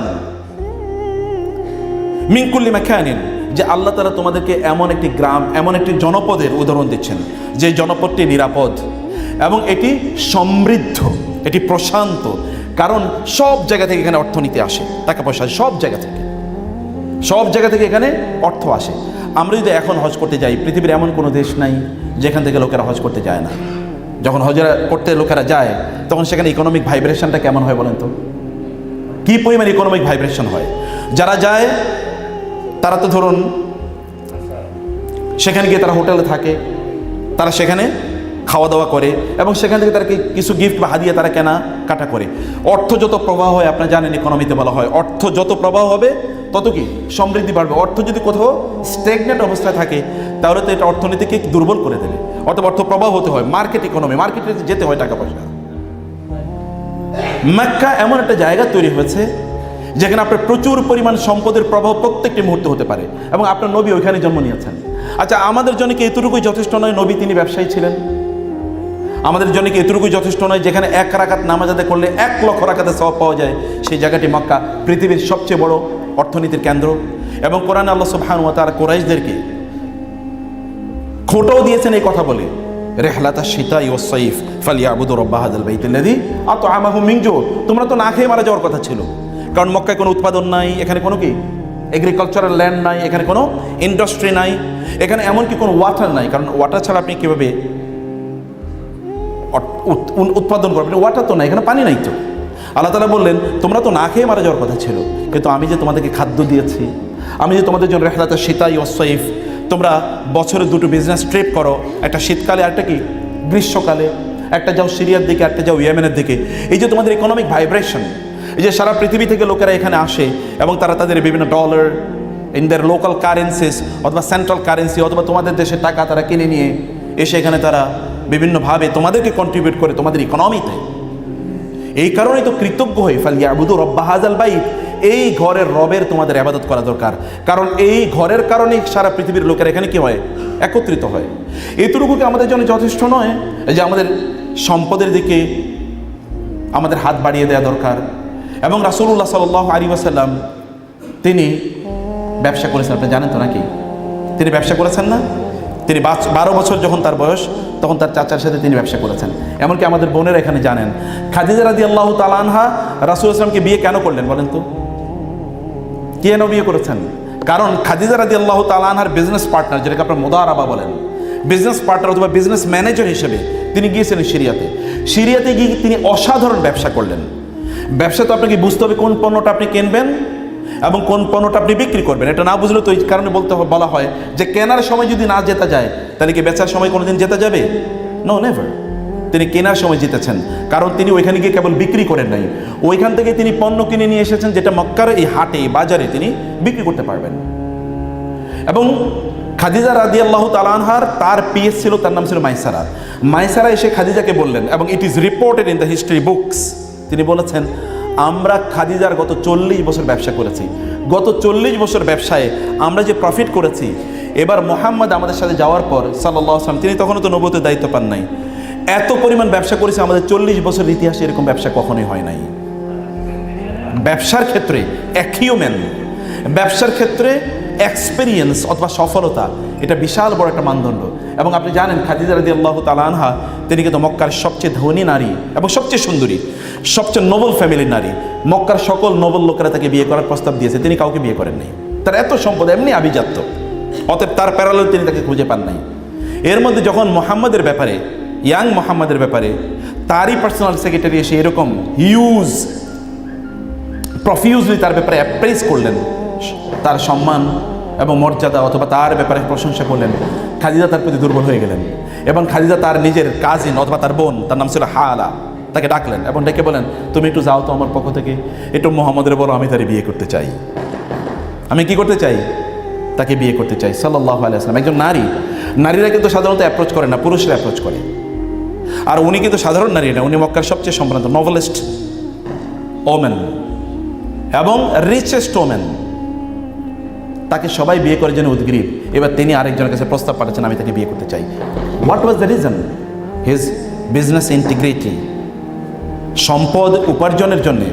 মিন কুল্লি মাকানিন, যে আল্লাহ তাআলা তোমাদেরকে এমন একটি গ্রাম, এমন একটি জনপদের উদাহরণ দিচ্ছেন যে জনপদটি নিরাপদ এবং এটি সমৃদ্ধ, এটি প্রশান্ত। কারণ সব জায়গা থেকে এখানে অর্থনীতি আসে, টাকা পয়সা সব জায়গা থেকে এখানে অর্থ আসে। আমরা যদি এখন হজ করতে যাই, পৃথিবীর এমন কোনো দেশ নাই যেখান থেকে লোকেরা হজ করতে যায় না। যখন হজরা করতে লোকেরা যায় তখন সেখানে ইকোনমিক ভাইব্রেশনটা কেমন হয় বলেন তো? কী পরিমাণ ইকোনমিক ভাইব্রেশন হয়। যারা যায় তারা তো ধরুন সেখানে গিয়ে তারা হোটেলে থাকে, তারা সেখানে খাওয়া দাওয়া করে এবং সেখান থেকে তারা কিছু গিফট বা হাদিয়া তারা কেনা কাটা করে। অর্থ যত প্রবাহ হয়, আপনারা জানেন ইকোনমিতে বলা হয় অর্থ যত প্রবাহ হবে তত কি সমৃদ্ধি বাড়বে। অর্থ যদি কোথাও স্ট্যাগনেট অবস্থায় থাকে তাহলে তো এটা অর্থনীতিকে দুর্বল করে দেবে। অথবা অর্থ প্রবাহ হতে হয়, মার্কেট ইকোনমি, মার্কেটে যেতে হয় টাকা পয়সা। মক্কা এমন একটা জায়গা তৈরি হয়েছে যেখানে আপনার প্রচুর পরিমাণ সম্পদের প্রবাহ প্রত্যেকটি মুহূর্তে হতে পারে এবং আপনার নবী ওইখানে জন্ম নিয়েছেন। আচ্ছা, আমাদের জন্য কি এতটুকুই যথেষ্ট নয়? নবী তিনি ব্যবসায়ী ছিলেন। আমাদের জন্য কি এতটুকুই যথেষ্ট নয়? যেখানে 1 রাকাত নামাজ আদায় করলে 1 লক্ষ রাকাতের সওয়াব পাওয়া যায়, সেই জায়গাটি মক্কা পৃথিবীর সবচেয়ে বড় অর্থনীতির কেন্দ্র। এবং কোরআনে আল্লাহ সুবহানাহু ওয়া তাআলা কুরাইশদেরকে খোঁটাও দিয়েছেন এই কথা বলে, রেহলাতা শিতাই ওয়াস সাইফ ফালিয়াবুদু রাব্ব হাযাল বাইতিল্লাযী আত'আমাহুম মিন জু'। তোমরা তো না খেয়ে মারা যাওয়ার কথা ছিল, কারণ মক্কায় কোনো উৎপাদন নাই, এখানে কোনো কি এগ্রিকালচারাল ল্যান্ড নাই, এখানে কোনো ইন্ডাস্ট্রি নাই, এখানে এমনকি কোনো ওয়াটার নাই। কারণ ওয়াটার ছাড়া আপনি কীভাবে উৎপাদন করবেন? ওয়াটার তো নাই, এখানে পানি নাই তো। আল্লাহ তাআলা বললেন, তোমরা তো না খেয়ে মারা যাওয়ার কথা ছিল, কিন্তু আমি যে তোমাদেরকে খাদ্য দিয়েছি, আমি যে তোমাদের জন্য রেহলাতে শীতাই ও সৈফ, তোমরা বছরে দুটো বিজনেস ট্রিপ করো, একটা শীতকালে একটা কি গ্রীষ্মকালে, একটা যাও সিরিয়ার দিকে, একটা যাও ইয়েমেনের দিকে। এই যে তোমাদের ইকোনমিক ভাইব্রেশন, এই যে সারা পৃথিবী থেকে লোকেরা এখানে আসে এবং তারা তাদের বিভিন্ন dollar in their local currencies অথবা সেন্ট্রাল কারেন্সি অথবা তোমাদের দেশের টাকা তারা কিনে নিয়ে এসে এখানে তারা বিভিন্নভাবে তোমাদেরকে কন্ট্রিবিউট করে তোমাদের ইকোনমিতে। এই কারণেই তো কৃতজ্ঞ হয়ে ফালিয়াবুদু রব্বা হাযাল বাইত, এই ঘরের রবের তোমাদের ইবাদত করা দরকার, কারণ এই ঘরের কারণেই সারা পৃথিবীর লোকেরা এখানে কি হয়, একত্রিত হয়। এতটুকুকে আমাদের জন্য যথেষ্ট নয় যে আমাদের সম্পদের দিকে আমাদের হাত বাড়িয়ে দেওয়া দরকার। এবং রাসূলুল্লাহ সাল্লাল্লাহু আলাইহি ওয়াসাল্লাম তিনি ব্যবসা করেছেন, আপনি জানেন তো নাকি? তিনি ব্যবসা করেছেন না? তিনি 12 বছর যখন তার বয়স, তখন তার চাচার সাথে তিনি ব্যবসা করেছেন। এমনকি আমাদের বোনেরা এখানে জানেন, খাদিজা রাদিয়াল্লাহু তাআলা আনহা রাসূলুল্লাহ সাল্লাল্লাহু আলাইহি ওয়াসাল্লামকে বিয়ে কেন করলেন বলেন তো? কেন বিয়ে করেছেন? কারণ খাদিজা রাদিয়াল্লাহু তাআলা আনহার বিজনেস পার্টনার, যেটাকে আপনারা মুদারাবা বলেন, বিজনেস পার্টনার অথবা বিজনেস ম্যানেজার হিসেবে তিনি গিয়েছিলেন সিরিয়াতে। সিরিয়াতে গিয়ে তিনি অসাধারণ ব্যবসা করলেন। ব্যবসা তো আপনাকে বুঝতে হবে কোন পণ্যটা আপনি কিনবেন এবং কোন পণ্যটা আপনি বিক্রি করবেন। এটা না বুঝলে তো এই কারণে বলা হয় যে কেনার সময় যদি না জেতা যায়, তাহলে কি বেচার সময় কোনোদিন জেতা যাবে? No, never. তিনি কেনার সময় জিতেছেন, কারণ তিনি ওইখানে গিয়ে কেবল বিক্রি করেন নাই, ওইখান থেকে তিনি পণ্য কিনে নিয়ে এসেছেন যেটা মক্কার এই হাটে বাজারে তিনি বিক্রি করতে পারবেন। এবং খাদিজা রাদিয়াল্লাহু তাআলা আনহার তার পিএস ছিল, তার নাম ছিল মাইসারা। মাইসারা এসে খাদিজাকে বললেন, এবং it is reported in the history books, তিনি বলেছেন, আমরা খাদিজার গত 40 বছর ব্যবসা করেছি, গত 40 বছর ব্যবসায় আমরা যে প্রফিট করেছি, এবার মুহাম্মদ আমাদের সাথে যাওয়ার পর সাল্লাল্লাহু আলাইহি ওয়াসাল্লাম, তিনি তখনও তো নবুয়তের দায়িত্ব পান নাই, এত পরিমাণ ব্যবসা করেছে আমাদের 40 বছরের ইতিহাসে এরকম ব্যবসা কখনোই হয় নাই। ব্যবসার ক্ষেত্রে অ্যাকিউমেন, ব্যবসার ক্ষেত্রে এক্সপেরিয়েন্স অথবা সফলতা, এটা বিশাল বড় একটা মানদণ্ড। এবং আপনি জানেন খাদিজা রাদিয়াল্লাহু তাআলা আনহা তিনি কিন্তু মক্কার সবচেয়ে ধনী নারী এবং সবচেয়ে সুন্দরী, সবচেয়ে নোবেল ফ্যামিলির নারী। মক্কার সকল নোবেল লোকেরা তাকে বিয়ে করার প্রস্তাব দিয়েছে, তিনি কাউকে বিয়ে করেন নাই। তার এত সম্পদ, এমনি আভিজাত্য, অতএব তার প্যারালেল তিনি তাকে খুঁজে পান নাই। এর মধ্যে যখন মুহাম্মাদের ব্যাপারে, ইয়াং মুহাম্মাদের ব্যাপারে তারই পার্সোনাল সেক্রেটারি এসে এরকম প্রফিউজলি তার ব্যাপারে অ্যাপ্রেজ করলেন, তার সম্মান এবং মর্যাদা অথবা তার ব্যাপারে প্রশংসা করলেন, খাদিজা তার প্রতি দুর্বল হয়ে গেলেন। এবং খাদিজা তার নিজের কাজিন অথবা তার বোন, তার নাম ছিল হালা, তাকে ডাকলেন এবং ডেকে বলেন, তুমি একটু যাও তো আমার পক্ষ থেকে, একটু মোহাম্মদের বলো আমি তাকে বিয়ে করতে চাই। আমি কি করতে চাই? তাকে বিয়ে করতে চাই। সাল্লাল্লাহু আলাইহি ওয়াসাল্লাম। একজন নারী, নারীরা কিন্তু সাধারণত অ্যাপ্রোচ করে না, পুরুষরা অ্যাপ্রোচ করে। আর উনি কিন্তু সাধারণ নারী না, উনি মক্কার সবচেয়ে সম্ভ্রান্ত নভেলিস্ট ওমেন এবং রিচেস্ট ওমেন। তাকে সবাই বিয়ে করে যেন উদ্গ্রীব। এবার তিনি আরেকজনের কাছে প্রস্তাব পাঠাচ্ছেন, আমি তাকে বিয়ে করতে চাই। What was the reason? His business integrity, সম্পদ উপার্জনের জন্যে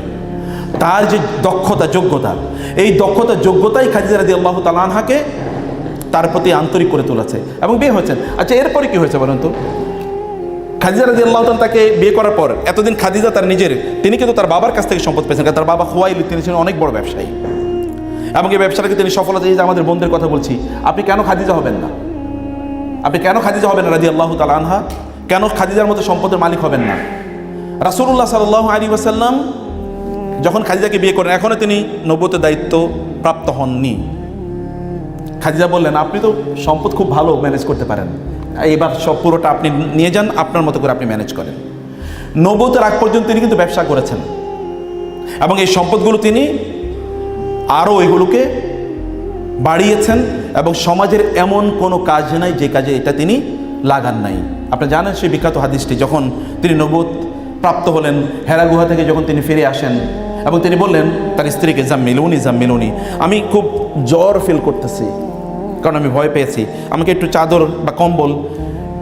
তার যে দক্ষতা যোগ্যতা, এই দক্ষতা যোগ্যতাই খাদিজা রাদিয়াল্লাহু তাআলা আনহাকে তার প্রতি আন্তরিক করে তুলেছে এবং বিয়ে হয়েছেন। আচ্ছা, এরপরে কি হয়েছে বলুন তো? খাদিজা রাদিয়াল্লাহু তাআলা তাকে বিয়ে করার পর এতদিন খাদিজা তার নিজের, তিনি কিন্তু তার বাবার কাছ থেকে সম্পদ পেয়েছেন। তার বাবা খুয়াইলিদ, তিনি ছিলেন অনেক বড় ব্যবসায়ী এবং এই ব্যবসাটাকে তিনি সফলতা দিয়ে, আমাদের বোনদের কথা বলছি, আপনি কেন খাদিজা হবেন না? আপনি কেন খাদিজা হবেন না রাদিয়াল্লাহু তাআলা আনহা? কেন খাদিজার মতো সম্পদের মালিক হবেন না? রাসূলুল্লাহ সাল্লাল্লাহু আলাইহি ওয়াসাল্লাম যখন খাদিজাকে বিয়ে করেন, এখনও তিনি নবুয়তের দায়িত্ব প্রাপ্ত হননি। খাদিজা বললেন, আপনি তো সম্পদ খুব ভালো ম্যানেজ করতে পারেন, এবার সব পুরোটা আপনি নিয়ে যান, আপনার মতো করে আপনি ম্যানেজ করেন। নবুয়তের আগ পর্যন্ত তিনি কিন্তু ব্যবসা করেছেন এবং এই সম্পদগুলো তিনি আরও এগুলোকে বাড়িয়েছেন এবং সমাজের এমন কোনো কাজ নাই যে কাজে এটা তিনি লাগান নাই। আপনি জানেন সেই বিখ্যাত হাদিসটি, যখন তিনি নবুয়ত প্রাপ্ত হলেন, হেরা গুহা থেকে যখন তিনি ফিরে আসেন এবং তিনি বললেন তার স্ত্রীকে, জাম্মিলুনি, আমি খুব জ্বর ফিল করতেছি, কারণ আমি ভয় পেয়েছি, আমাকে একটু চাদর বা কম্বল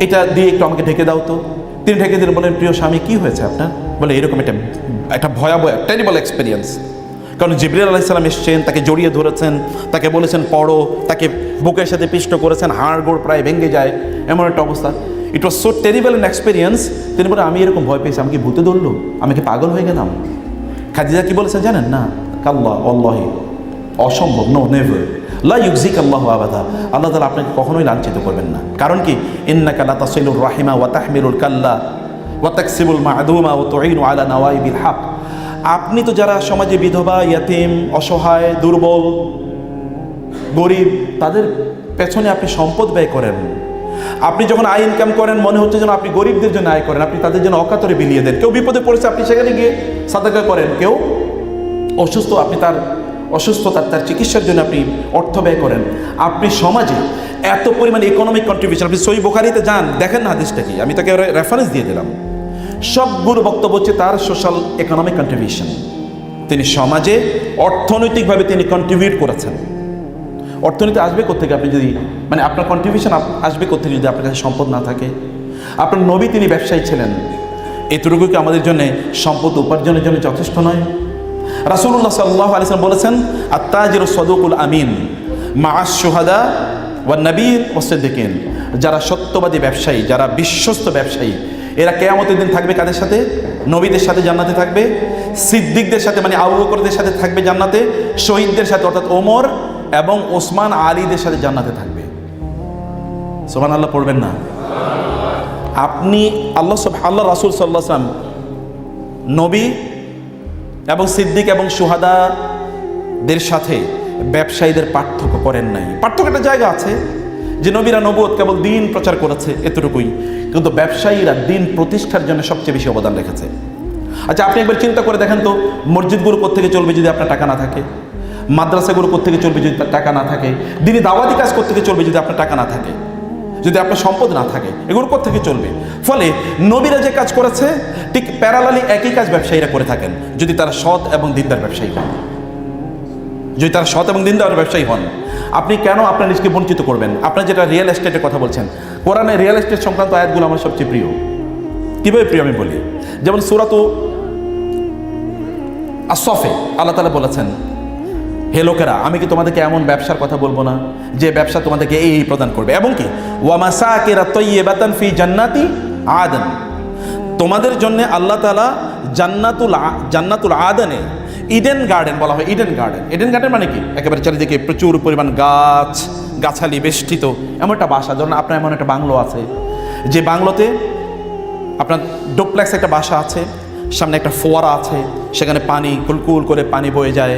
এটা দিয়ে একটু আমাকে ঢেকে দাও তো। তিনি ঢেকে দিলেন, বলেন, প্রিয় স্বামী কী হয়েছে আপনার? বলে, এরকম একটা ভয়াবহ টেরিবল এক্সপিরিয়েন্স। কারণ জিবরিল আলাইহিস সালাম এসেছেন, তাকে জড়িয়ে ধরেছেন, তাকে বলেছেন পড়ো, তাকে বুকের সাথে পিষ্ট করেছেন, হাড় গোড় প্রায় ভেঙে যায়, এমন একটা অবস্থা। It was so terrible an experience. তিনি বলেন, আমি এরকম ভয় পেয়েছি, আমি কি ভূতে ধরলো, আমি কি পাগল হয়ে গেলাম? খাদিজা কি বলেছেন জানেন? না, কাল্লা আল্লাহি, অসম্ভব, নো নেভার, লা ইউযিক আল্লাহু আবাদা, আল্লাহ তাআলা আপনাকে কখনোই লাঞ্ছিত করবেন না। কারণ কি? ইন্নাকা লা তাসিলুর রাহিমা ওয়া তাহমিলুল কাল্লা ওয়া তাকসিবুল মা'দুমা ওয়া তুঈনু আলা নাওয়াইবিল হক। আপনি তো যারা সমাজে বিধবা, ইয়াতিম, অসহায়, দুর্বল, গরিব, তাদের পেছনে আপনি সম্পদ ব্যয় করেন। আপনি যখন আয় ইনকাম করেন মনে হচ্ছে যেন আপনি গরিবদের জন্য আয় করেন, আপনি তাদের জন্য অকাতরে বিলিয়ে দেন। কেউ বিপদে পড়েছে আপনি সেখানে গিয়ে সাদাকা করেন, কেউ অসুস্থ আপনি তার অসুস্থতার তার চিকিৎসার জন্য আপনি অর্থ ব্যয় করেন। আপনি সমাজে এত পরিমাণ ইকোনমিক কন্ট্রিবিউশন, আপনি সহিহ বুখারীতে যান, দেখেন না হাদিসটা কি, আমি তাকে রেফারেন্স দিয়ে দিলাম। সবগুলো বক্তব্য হচ্ছে তার সোশ্যাল ইকোনমিক কন্ট্রিবিউশন। তিনি সমাজে অর্থনৈতিকভাবে তিনি কন্ট্রিবিউট করেছেন। অর্থনীতি আসবে কোত্থেকে আপনি যদি মানে আপনার কন্ট্রিবিউশন আসবে কোত্থেকে যদি আপনার কাছে সম্পদ না থাকে? আপনার নবী তিনি ব্যবসায়ী ছিলেন, এতটুকু কি আমাদের জন্য সম্পদ উপার্জনের জন্য যথেষ্ট নয়? রাসূলুল্লাহ সাল্লাল্লাহু আলাইহি ওয়াসাল্লাম বলেছেন, আত-তাজিরু সাদুকুল আমিন মা'আশ শুহাদা ওয়ান নাবিয়্যিন ওয়াস সিদ্দিকিন। যারা সত্যবাদী ব্যবসায়ী, যারা বিশ্বস্ত ব্যবসায়ী, এরা কিয়ামতের দিন থাকবে কাদের সাথে? নবীদের সাথে জান্নাতে থাকবে, সিদ্দিকদের সাথে মানে আবু বকরদের সাথে থাকবে জান্নাতে, শহীদদের সাথে অর্থাৎ ওমর এবং ওসমান আলীদের সাথে জান্নাতে থাকবে। সুবহানাল্লাহ পড়বেন না? আপনি আল্লাহ রাসূল সাল্লাল্লাহু আলাইহি ওয়াসাল্লাম নবী এবং সিদ্দিক এবং শুহাদাদের সাথে ব্যবসায়ীদের পার্থক্য করেন নাই। পার্থক্য একটা জায়গা আছে যে নবীরা নবুয়ত কেবল দিন প্রচার করেছে এতটুকুই, কিন্তু ব্যবসায়ীরা দিন প্রতিষ্ঠার জন্য সবচেয়ে বেশি অবদান রেখেছে। আচ্ছা, আপনি একবার চিন্তা করে দেখেন তো, মসজিদগুলো কোত্থেকে চলবে যদি আপনার টাকা না থাকে? মাদ্রাসাগুলো কোত্থেকে চলবে যদি তার টাকা না থাকে? দিনই দাওয়াতি কাজ কোত্থেকে চলবে যদি আপনার টাকা না থাকে, যদি আপনার সম্পদ না থাকে? এগুলো কোত্থেকে চলবে? ফলে নবীরা যে কাজ করেছে ঠিক প্যারালালি একই কাজ ব্যবসায়ীরা করে থাকেন, যদি তারা সৎ এবং দিনদার ব্যবসায়ী হন। যদি তারা সৎ এবং দিনদার ব্যবসায়ী হন, আপনি কেন আপনার নিজকে বঞ্চিত করবেন? আপনার যেটা রিয়েল এস্টেটের কথা বলছেন, কোরআনে রিয়েল এস্টেট সংক্রান্ত আয়াতগুলো আমার সবচেয়ে প্রিয়। কীভাবে প্রিয় আমি বলি, যেমন সূরাত আস-সফে আল্লাহ তাআলা বলেছেন, হে লোকেরা, আমি কি তোমাদেরকে এমন ব্যবসার কথা বলবো না যে ব্যবসা তোমাদেরকে এই প্রদান করবে, এবং কি ওয়া মাসাকিরা তাইয়্যিবাতান ফি জান্নাতি আদন, তোমাদের জন্য আল্লাহ তাআলা জান্নাতুল আদনে, ইডেন গার্ডেন বলা হয়। ইডেন গার্ডেন মানে কি? একেবারে চারিদিকে প্রচুর পরিমাণ গাছ গাছালি বেষ্টিত এমন একটা বাসা। ধরুন আপনার এমন একটা বাংলো আছে, যে বাংলোতে আপনার ডুপ্লেক্স একটা বাসা আছে, সামনে একটা ফোয়ারা আছে, সেখানে পানি কুলকুল করে পানি বয়ে যায়,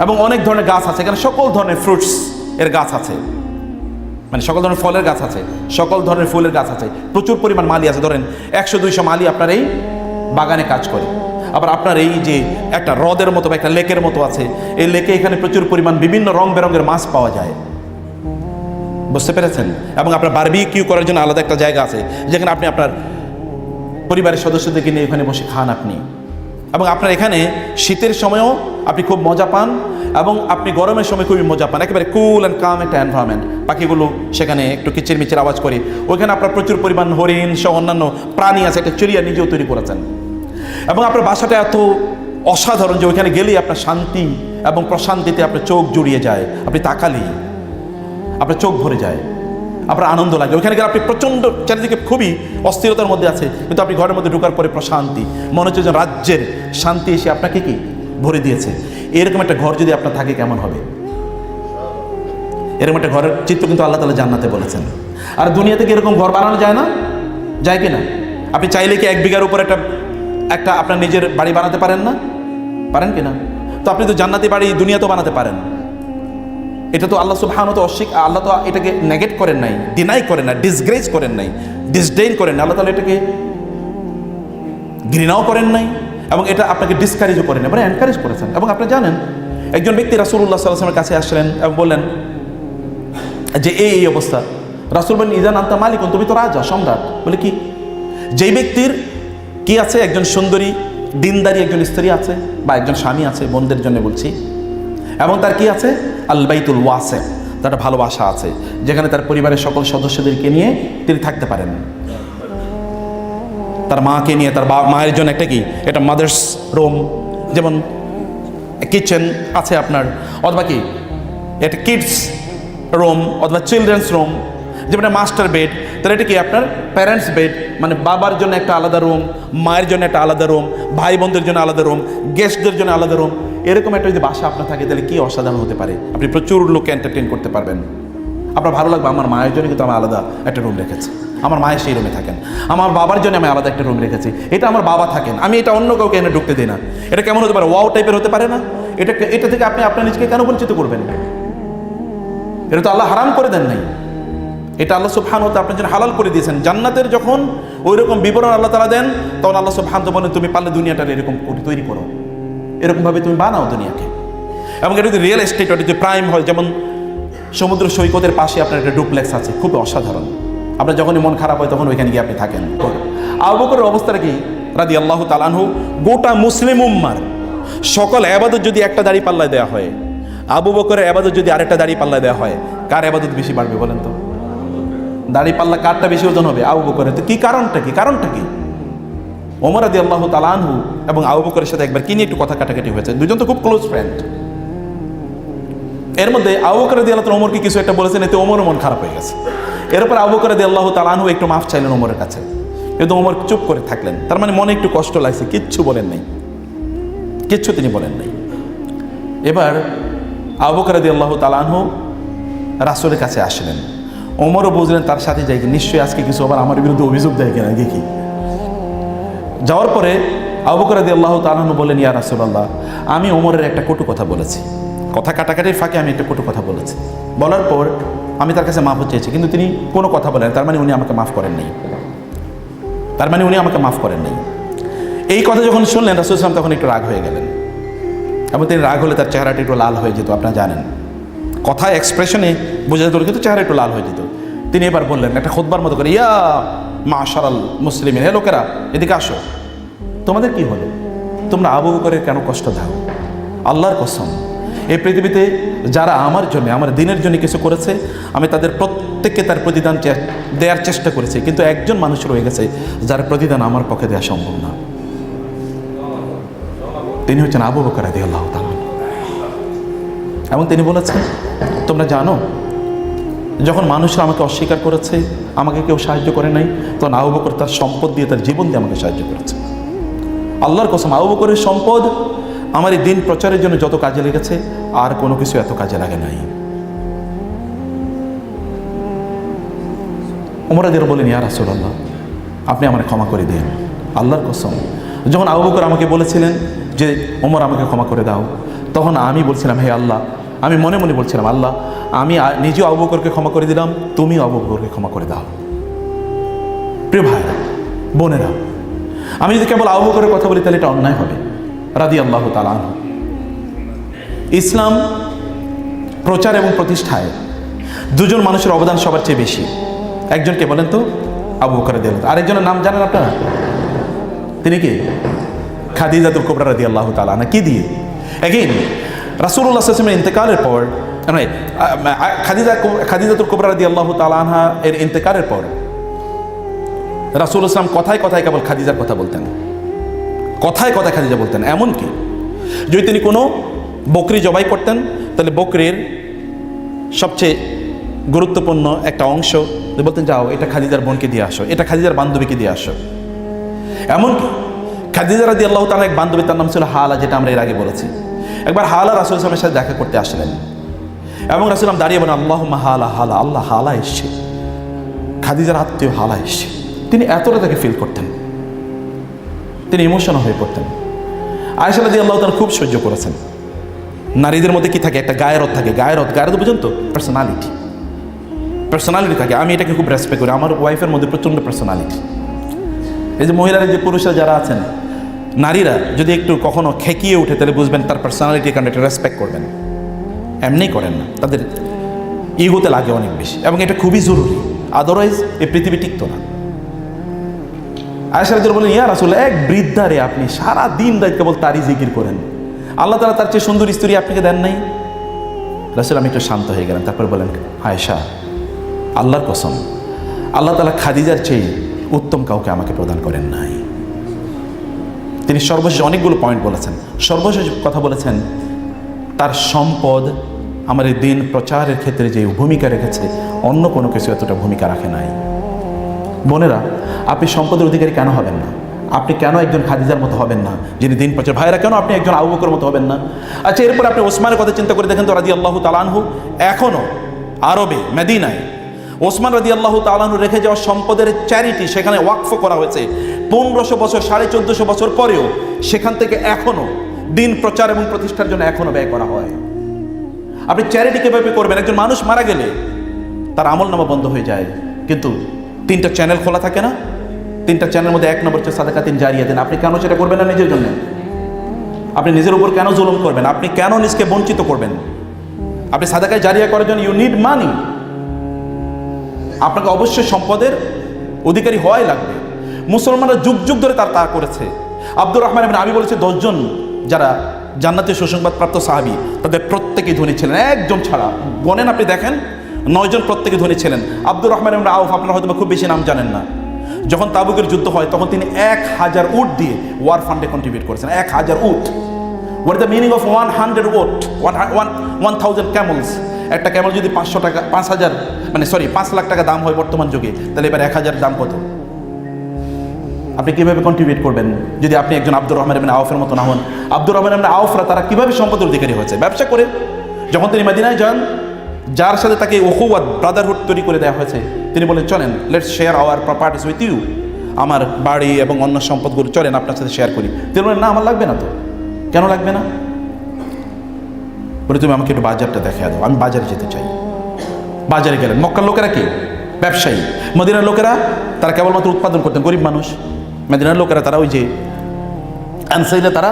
এবং অনেক ধরনের গাছ আছে, এখানে সকল ধরনের ফ্রুটস এর গাছ আছে, মানে সকল ধরনের ফলের গাছ আছে, সকল ধরনের ফুলের গাছ আছে, প্রচুর পরিমাণ মালি আছে। ধরেন 100-200 মালি আপনার এই বাগানে কাজ করে। আবার আপনার এই যে একটা হ্রদের মতো বা একটা লেকের মতো আছে, এই লেকে এখানে প্রচুর পরিমাণ বিভিন্ন রং বেরঙের মাছ পাওয়া যায়, বুঝতে পেরেছেন? এবং আপনার বারবিকিউ করার জন্য আলাদা একটা জায়গা আছে, যেখানে আপনি আপনার পরিবারের সদস্যদেরকে নিয়ে এখানে বসে খান আপনি। এবং আপনার এখানে শীতের সময়ও আপনি খুব মজা পান, এবং আপনি গরমের সময় খুবই মজা পান। একেবারে কুল অ্যান্ড কাম একটা এনভায়রনমেন্ট, পাখিগুলো সেখানে একটু কিচিরমিচির আওয়াজ করে, ওইখানে আপনার প্রচুর পরিমাণ হরিণ সহ অন্যান্য প্রাণী আছে, একটা চিড়িয়া নিজেও তৈরি করেছেন। এবং আপনার বাসাটা এত অসাধারণ যে ওইখানে গেলেই আপনার শান্তি এবং প্রশান্তিতে আপনার চোখ জুড়িয়ে যায়, আপনি তাকালেই আপনার চোখ ভরে যায়, আপনার আনন্দ লাগে। ওইখানে গেলে আপনি প্রচণ্ড চারিদিকে খুবই অস্থিরতার মধ্যে আছে, কিন্তু আপনি ঘরের মধ্যে ঢোকার পরে প্রশান্তি, মনে হচ্ছে যে রাজ্যের শান্তি এসে আপনাকে কি ভরে দিয়েছে। এরকম একটা ঘর যদি আপনার থাকে কেমন হবে? এরকম একটা ঘরের চিত্র কিন্তু আল্লাহ তাআলা জান্নাতে বলেছেন। আর দুনিয়াতে কি এরকম ঘর বানানো যায় না? যায় কি না? আপনি চাইলে কি 1 বিঘার উপর একটা আপনার নিজের বাড়ি বানাতে পারেন না? পারেন কি না? তো আপনি তো জান্নাতি বাড়ি দুনিয়াতেও বানাতে পারেন। এটা তো আল্লাহ সুবহানাহু ওয়া তাআলা আল্লাহ তো এটাকে নেগেট করেন নাই, ডিনাই করেন না, ডিসগ্রেস করেন নাই, ডিসডেইন করেন না। আল্লাহ তাআলা এটাকে ঘৃণাও করেন নাই, এবং এটা আপনাকে ডিসকারেজও করেন, এবারে এনকারেজ করেছেন। এবং আপনি জানেন, একজন ব্যক্তি রাসূলুল্লাহ সাল্লাল্লাহু আলাইহি ওয়াসাল্লামের কাছে আসলেন এবং বললেন যে এই অবস্থা। রাসূল বলেন, ইযান আনতা মালিকুন, তুমি তো রাজা, সম্রাট। বলে কি? যেই ব্যক্তির কি আছে, একজন সুন্দরী দিনদারি একজন স্ত্রী আছে বা একজন স্বামী আছে, বোনদের জন্য বলছি, এবং তার কি আছে? আল বাইতুল ওয়াসি, তার একটা ভালোবাসা আছে, যেখানে তার পরিবারের সকল সদস্যদেরকে নিয়ে তিনি থাকতে পারেন। তার মাকে নিয়ে, তার মায়ের জন্য একটা কি, এটা মাদার্স রুম, যেমন কিচেন আছে আপনার, অথবা কি একটা কিডস রুম অথবা চিলড্রেন্স রুম, যেমন মাস্টার বেড, তাহলে এটা কি আপনার প্যারেন্টস বেড, মানে বাবার জন্য একটা আলাদা রুম, মায়ের জন্য একটা আলাদা রুম, ভাই বোনদের জন্য আলাদা রুম, গেস্টদের জন্য আলাদা রুম। এরকম একটা যদি বাসা আপনার থাকে তাহলে কি অসাধারণ হতে পারে। আপনি প্রচুর লোককে এন্টারটেইন করতে পারবেন, আপনার ভালো লাগবে। আমার মায়ের জন্য কিন্তু আমার আলাদা একটা রুম রেখেছে, আমার মায়ের সেই রুমে থাকেন, আমার বাবার জন্য আমি আলাদা একটা রুম রেখেছি, এটা আমার বাবা থাকেন, আমি এটা অন্য কাউকে এনে ঢুকতে দিই না। এটা কেমন হতে পারে? ওয়াও টাইপের হতে পারে না? এটা থেকে আপনি আপনার নিজেকে কেন বঞ্চিত করবেন? এটা তো আল্লাহ হারাম করে দেন নাই, এটা আল্লাহ সুবহানাহু ওয়া তাআলা আপনার জন্য হালাল করে দিয়েছেন। জান্নাতের যখন ওই রকম বিবরণ আল্লাহ তাআলা দেন, তখন আল্লাহ সুবহানাহু ওয়া তাআলা বলেন তুমি পারলে দুনিয়াটা এরকম তৈরি করো, এরকমভাবে তুমি বানাও দুনিয়াকে। এবং এটা যদি রিয়েল এস্টেট, ওটা যদি প্রাইম হয়, যেমন সমুদ্র সৈকতের পাশে আপনার একটা ডুপ্লেক্স আছে, খুব অসাধারণ। আপনার যখনই মন খারাপ হয় তখন ওইখানে গিয়ে আপনি থাকেন। আবু বকরের অবস্থাটা কি রাদিয়াল্লাহু তাআলা আনহু? গোটা মুসলিম উম্মার সকল ইবাদত যদি একটা দাড়ি পাল্লায় দেওয়া হয়, আবু বকরের ইবাদত যদি আরেকটা দাড়ি পাল্লায় দেওয়া হয়, কার ইবাদত বেশি বাড়বে বলেন তো? দাড়ি পাল্লা কারটা বেশি ওজন হবে? আবু বকরের। তো কি কারণটা কি? কারণটা কি? ওমর রাদিয়াল্লাহু তাআলা আনহু এবং আবু বকরের সাথে একবার কি নিয়ে একটু কথা কাটাকাটি হয়েছে, দুজন তো খুব ক্লোজ ফ্রেন্ড। এর মধ্যে আবু বকর রাদিয়াল্লাহু তাআলা ওমরকে কিছু একটা বলেছেন, এতে ওমরের মন খারাপ হয়ে গেছে। এরপর আবু বকর রাদিয়াল্লাহু তাআলা আনহু একটু মাফ চাইলেন ওমরের কাছে, কিন্তু ওমর চুপ করে থাকলেন। তার মানে মনে একটু কষ্ট লাগছে, কিচ্ছু বলেন নাই, কিচ্ছু তিনি বলেন নাই। এবার আবু বকর রাদিয়াল্লাহু তাআলা আনহু রাসূলের কাছে আসলেন। ওমরও বুঝলেন তার সাথে যাই, নিশ্চয়ই আজকে কিছু আবার আমার বিরুদ্ধে অভিযোগ দেয় কিনা দেখি। যাওয়ার পরে আবু বকর রাদিয়াল্লাহু তাআলা আনহু বললেন, ইয়া রাসূলুল্লাহ, আমি ওমরের একটা কটু কথা বলেছি, কথা কাটাকাটির ফাঁকে আমি একটা কটু কথা বলেছি। বলার পর আমি তার কাছে মাফ চেয়েছি, কিন্তু তিনি কোনো কথা বলেন, তার মানে উনি আমাকে মাফ করেন নাই, তার মানে উনি আমাকে মাফ করেন নাই। এই কথা যখন শুনলেন রাসূল সাল্লাল্লাহু আলাইহি ওয়াসাল্লাম তখন একটু রাগ হয়ে গেলেন, এবং তিনি রাগ হলে তার চেহারাটা একটু লাল হয়ে যেত, আপনারা জানেন। কথা এক্সপ্রেশনে বোঝা যেত, কিন্তু চেহারা একটু লাল হয়ে যেত। তিনি এবার বললেন একটা খুতবার মতো করে, ইয়া মাশারাল মুসলিমিন, হে লোকেরা এদিকে আসো, তোমাদের কি হলো? তোমরা আবু বকরের কেন কষ্ট দাও? আল্লাহর কসম, এই পৃথিবীতে যারা আমার জন্য, আমার দিনের জন্য কিছু করেছে, আমি তাদের প্রত্যেককে তার প্রতিদান দেওয়ার চেষ্টা করেছি, কিন্তু একজন মানুষ রয়ে গেছে যার প্রতিদান আমার পক্ষে দেওয়া সম্ভব না। তিনি হচ্ছেন আবু বকর রাদিয়াল্লাহু তাআলা। এবং তিনি বলেছেন, তোমরা জানো যখন মানুষরা আমাকে অস্বীকার করেছে, আমাকে কেউ সাহায্য করে নাই, তখন আবু বকর তার সম্পদ দিয়ে, তার জীবন দিয়ে আমাকে সাহায্য করেছে। আল্লাহর কসম, আবু বকরের সম্পদ আমার এই দিন প্রচারের জন্য যত কাজে লেগেছে, আর কোনো কিছু এত কাজে লাগে নাই। ওমর রাদিয়াল্লাহু বলেন, ইয়া রাসূলুল্লাহ, আপনি আমাকে ক্ষমা করে দিন। আল্লাহর কসম, যখন আবু বকর আমাকে বলেছিলেন যে ওমর আমাকে ক্ষমা করে দাও, তখন আমি বলছিলাম, হে আল্লাহ, আমি মনে মনে বলছিলাম, আল্লাহ, আমি নিজেও আবু বকরকে ক্ষমা করে দিলাম, তুমিও আবু বকরকে ক্ষমা করে দাও। প্রিয় ভাইরা, বোনেরা, আমি যদি কেবল আবু বকরের কথা বলি তাহলে এটা অন্যায় হবে। রাদিয়াল্লাহু তাআলা আনহু ইসলাম প্রচার এবং প্রতিষ্ঠায় দুজন মানুষের অবদান সবার চেয়ে বেশি। একজনকে বলেন তো? আবু বকর রাদিয়াল্লাহু। আরেকজনের নাম জানেন আপনারা? তিনি কি? খাদিজাতুল কুবরা রাদিয়াল্লাহু তাআলা আনহা। কি দিয়ে? এগেইন রাসূলুল্লাহ সাল্লাল্লাহু আলাইহি ওয়াসাল্লামের ইন্তেকালের পর, খাদিজাতুল কুবরা রাদিয়াল্লাহু তাআলা আনহা এর ইন্তেকালের পর রাসূলুল্লাহ সাল্লাল্লাহু আলাইহি ওয়াসাল্লাম কথায় কথায় কেবল খাদিজার কথা বলতেন, কথায় কথায় খাদিজা বলতেন। এমনকি যদি তিনি কোনো বকরি জবাই করতেন, তাহলে বকরির সবচেয়ে গুরুত্বপূর্ণ একটা অংশ বলতেন, যাও এটা খাদিজার বোনকে দিয়ে আসো, এটা খাদিজার বান্ধবীকে দিয়ে আসো। এমনকি খাদিজা রাদিয়াল্লাহু তাআলা এক বান্ধবী, তার নাম ছিল হালা, যেটা আমরা এর আগে বলেছি। একবার হালা রাসূল সাল্লাল্লাহু আলাইহি ওয়াসাল্লামের সাথে দেখা করতে আসলেন, এবং রাসূল দাঁড়িয়ে বলেন, আল্লাহুম্মা হালা হালা, আল্লাহ হালা এসছে, খাদিজার আত্মীয় হালা এসছে। তিনি এতটা তাকে ফিল করতেন, তিনি ইমোশনাল হয়ে পড়তেন। আয়েশা রাদিয়াল্লাহু তাআলা খুব সহ্য করেছেন। নারীদের মধ্যে কি থাকে? একটা গায়রত থাকে। গায়রত বুঝেন তো? পার্সোনালিটি থাকে। আমি এটাকে খুব রেসপেক্ট করি। আমার ওয়াইফের মধ্যে প্রচণ্ড পার্সোনালিটি। এই যে মহিলারা, যে পুরুষরা যারা আছেন, নারীরা যদি একটু কখনো খেকিয়ে উঠে, তাহলে বুঝবেন তার পার্সোনালিটির কারণে এটা রেসপেক্ট করবেন। এমনি করেন না, তাদের ইগোতে লাগে অনেক বেশি, এবং এটা খুবই জরুরি, আদারওয়াইজ এই পৃথিবী টিকতো না। আয়েশা রাদিয়াল্লাহু বলেন, ইয়া রাসূলুল্লাহ, এক বৃদ্ধারে আপনি সারা দিন রাত কেবল তারই জিকির করেন, আল্লাহ তাআলা তার চেয়ে সুন্দর স্ত্রী আপনাকে দেন নাই? রাসূল আমি একটু শান্ত হয়ে গেলেন। তারপর বলেন, আয়েশা, আল্লাহর কসম, আল্লাহ তাআলা খাদিজার চেয়ে উত্তম কাউকে আমাকে প্রদান করেন নাই। তিনি সর্বশেষ অনেকগুলো পয়েন্ট বলেছেন। সর্বশেষ কথা বলেছেন, তার সম্পদ আমার এই দিন প্রচারের ক্ষেত্রে যে ভূমিকা রেখেছে, অন্য কোনো কিছু এতটা ভূমিকা রাখে নাই। বোনেরা, আপনি সম্পদের অধিকারী কেন হবেন না? আপনি কেন একজন খাদিজার মতো হবেন না, যিনি দিন প্রচার? ভাইরা, কেন আপনি একজন আবু বকরের মতো হবেন না? আচ্ছা, এরপর আপনি ওসমানের কথা চিন্তা করে দেখেন তো, রাদিয়াল্লাহু তাআলা আনহু এখনও আরবে, মদিনায় ওসমান রাদিয়াল্লাহু তাআলা আনহু রেখে যাওয়া সম্পদের চ্যারিটি সেখানে ওয়াকফ করা হয়েছে 1500 বছর 1450 বছর পরেও সেখান থেকে এখনো দিন প্রচার এবং প্রতিষ্ঠার জন্য এখনো ব্যয় করা হয়। আপনি চ্যারিটি কিভাবে করবেন? একজন মানুষ মারা গেলে তার আমলনামা বন্ধ হয়ে যায়, কিন্তু 3টা চ্যানেল খোলা থাকে না? 3টা চ্যানেলের মধ্যে 1 নম্বর হচ্ছে সাদাকাতিন জারিয়া দেন। আপনি কেন সেটা করবেন না নিজের জন্য? আপনি নিজের উপর কেন জুলুম করবেন? আপনি কেন নিজকে বঞ্চিত করবেন? আপনি সাদাকায় জারিয়া করার জন্য ইউ নিড মানি। আপনাকে অবশ্যই সম্পদের অধিকারী হওয়াই লাগবে। মুসলমানরা যুগ যুগ ধরে তা করেছে। আব্দুর রহমান ইবনে আবি বলেছে 10 জন যারা জান্নাতের সুসংবাদপ্রাপ্ত সাহাবী তাদের প্রত্যেকেই ধনী ছিলেন, একজন ছাড়া। গণেন আপনি দেখেন, 9 জন প্রত্যেকে ধনী ছিলেন। আব্দুর রহমান ইবনে আউফ আপনারা হয়তো খুব বেশি নাম জানেন না। যখন তাবুকের যুদ্ধ হয় তখন তিনি 1000 উট দিয়ে ওয়ার ফান্ডে কন্ট্রিবিউট করেছেন। 1000 উট। হোয়াট দ্য মিনিং অফ 100 উট? 1000 ক্যামেলস। একটা ক্যামেল যদি 500 টাকা 5 লাখ টাকা দাম হয় বর্তমান যুগে, তাহলে এবার 1000 দাম কত? আপনি কিভাবে কন্ট্রিবিউট করবেন যদি আপনি একজন আব্দুর রহমান ইবনে আউফের মতো না হন? আব্দুর রহমান ইবনে আউফরা তারা কিভাবে সম্পদের অধিকারী হয়েছে? ব্যবসা করে। যখন তিনি মদিনায় যান, যার সাথে তাকে উখুওয়াত ব্রাদারহুড তৈরি করে দেওয়া হয়েছে, তিনি বলেন চলেন, let's share our properties with you. আমার বাড়ি এবং অন্য সম্পদগুলো চলেন আপনার সাথে শেয়ার করি। তিনি বলেন না, আমার লাগবে না। তো কেন লাগবে না? বলে তুমি আমাকে একটু বাজারটা দেখিয়ে দাও, আমি বাজারে যেতে চাই। বাজারে গেলেন। মক্কার লোকেরা কি? ব্যবসায়ী। মদিনার লোকেরা তারা কেবলমাত্র উৎপাদন করতেন, গরিব মানুষ। মদিনার লোকেরা তারা ওই যে আনসারীরা তারা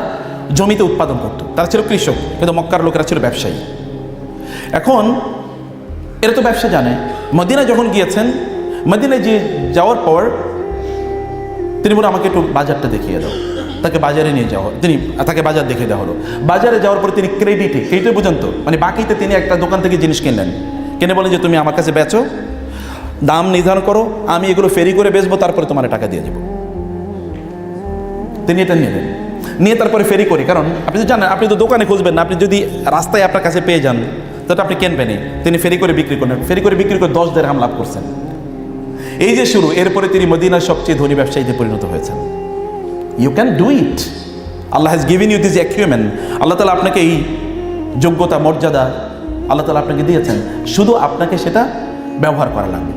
জমিতে উৎপাদন করত, তারা ছিল কৃষক। কিন্তু মক্কার লোকেরা ছিল ব্যবসায়ী। এখন এরা তো ব্যবসা জানে। মদিনায় যখন গিয়েছেন, মদিনায় যাওয়ার পর তিনি বলে আমাকে একটু বাজারটা দেখিয়ে দাও। তাকে বাজারে নিয়ে যাওয়া, তাকে বাজার দেখিয়ে দেওয়া হলো। বাজারে যাওয়ার পরে তিনি ক্রেডিটে পর্যন্ত মানে বাকিতে তিনি একটা দোকান থেকে জিনিস কিনলেন। কিনে বলেন যে তুমি আমার কাছে বেচো, দাম নির্ধারণ করো, আমি এগুলো ফেরি করে বেচবো, তারপরে তোমার টাকা দিয়ে দেবো। তিনি এটা নিলেন, নিয়ে তারপরে ফেরি করে, কারণ আপনি তো জানেন আপনি তো দোকানে খুঁজবেন না, আপনি যদি রাস্তায় আপনার কাছে পেয়ে যান তাহলে আপনি কিনবেনই। তিনি ফেরি করে বিক্রি করলেন, ফেরি করে বিক্রি করে 10 দিরহাম লাভ করছেন। এই যে শুরু, এরপরে তিনি মদিনার সবচেয়ে ধনী ব্যবসায়ীতে পরিণত হয়েছেন। You can do it. Allah has given you this equipment. Allah তাআলা আপনাকে এই যোগ্যতা মর্যাদা আল্লাহ তাআলা আপনাকে দিয়েছেন, শুধু আপনাকে সেটা ব্যবহার করা লাগবে।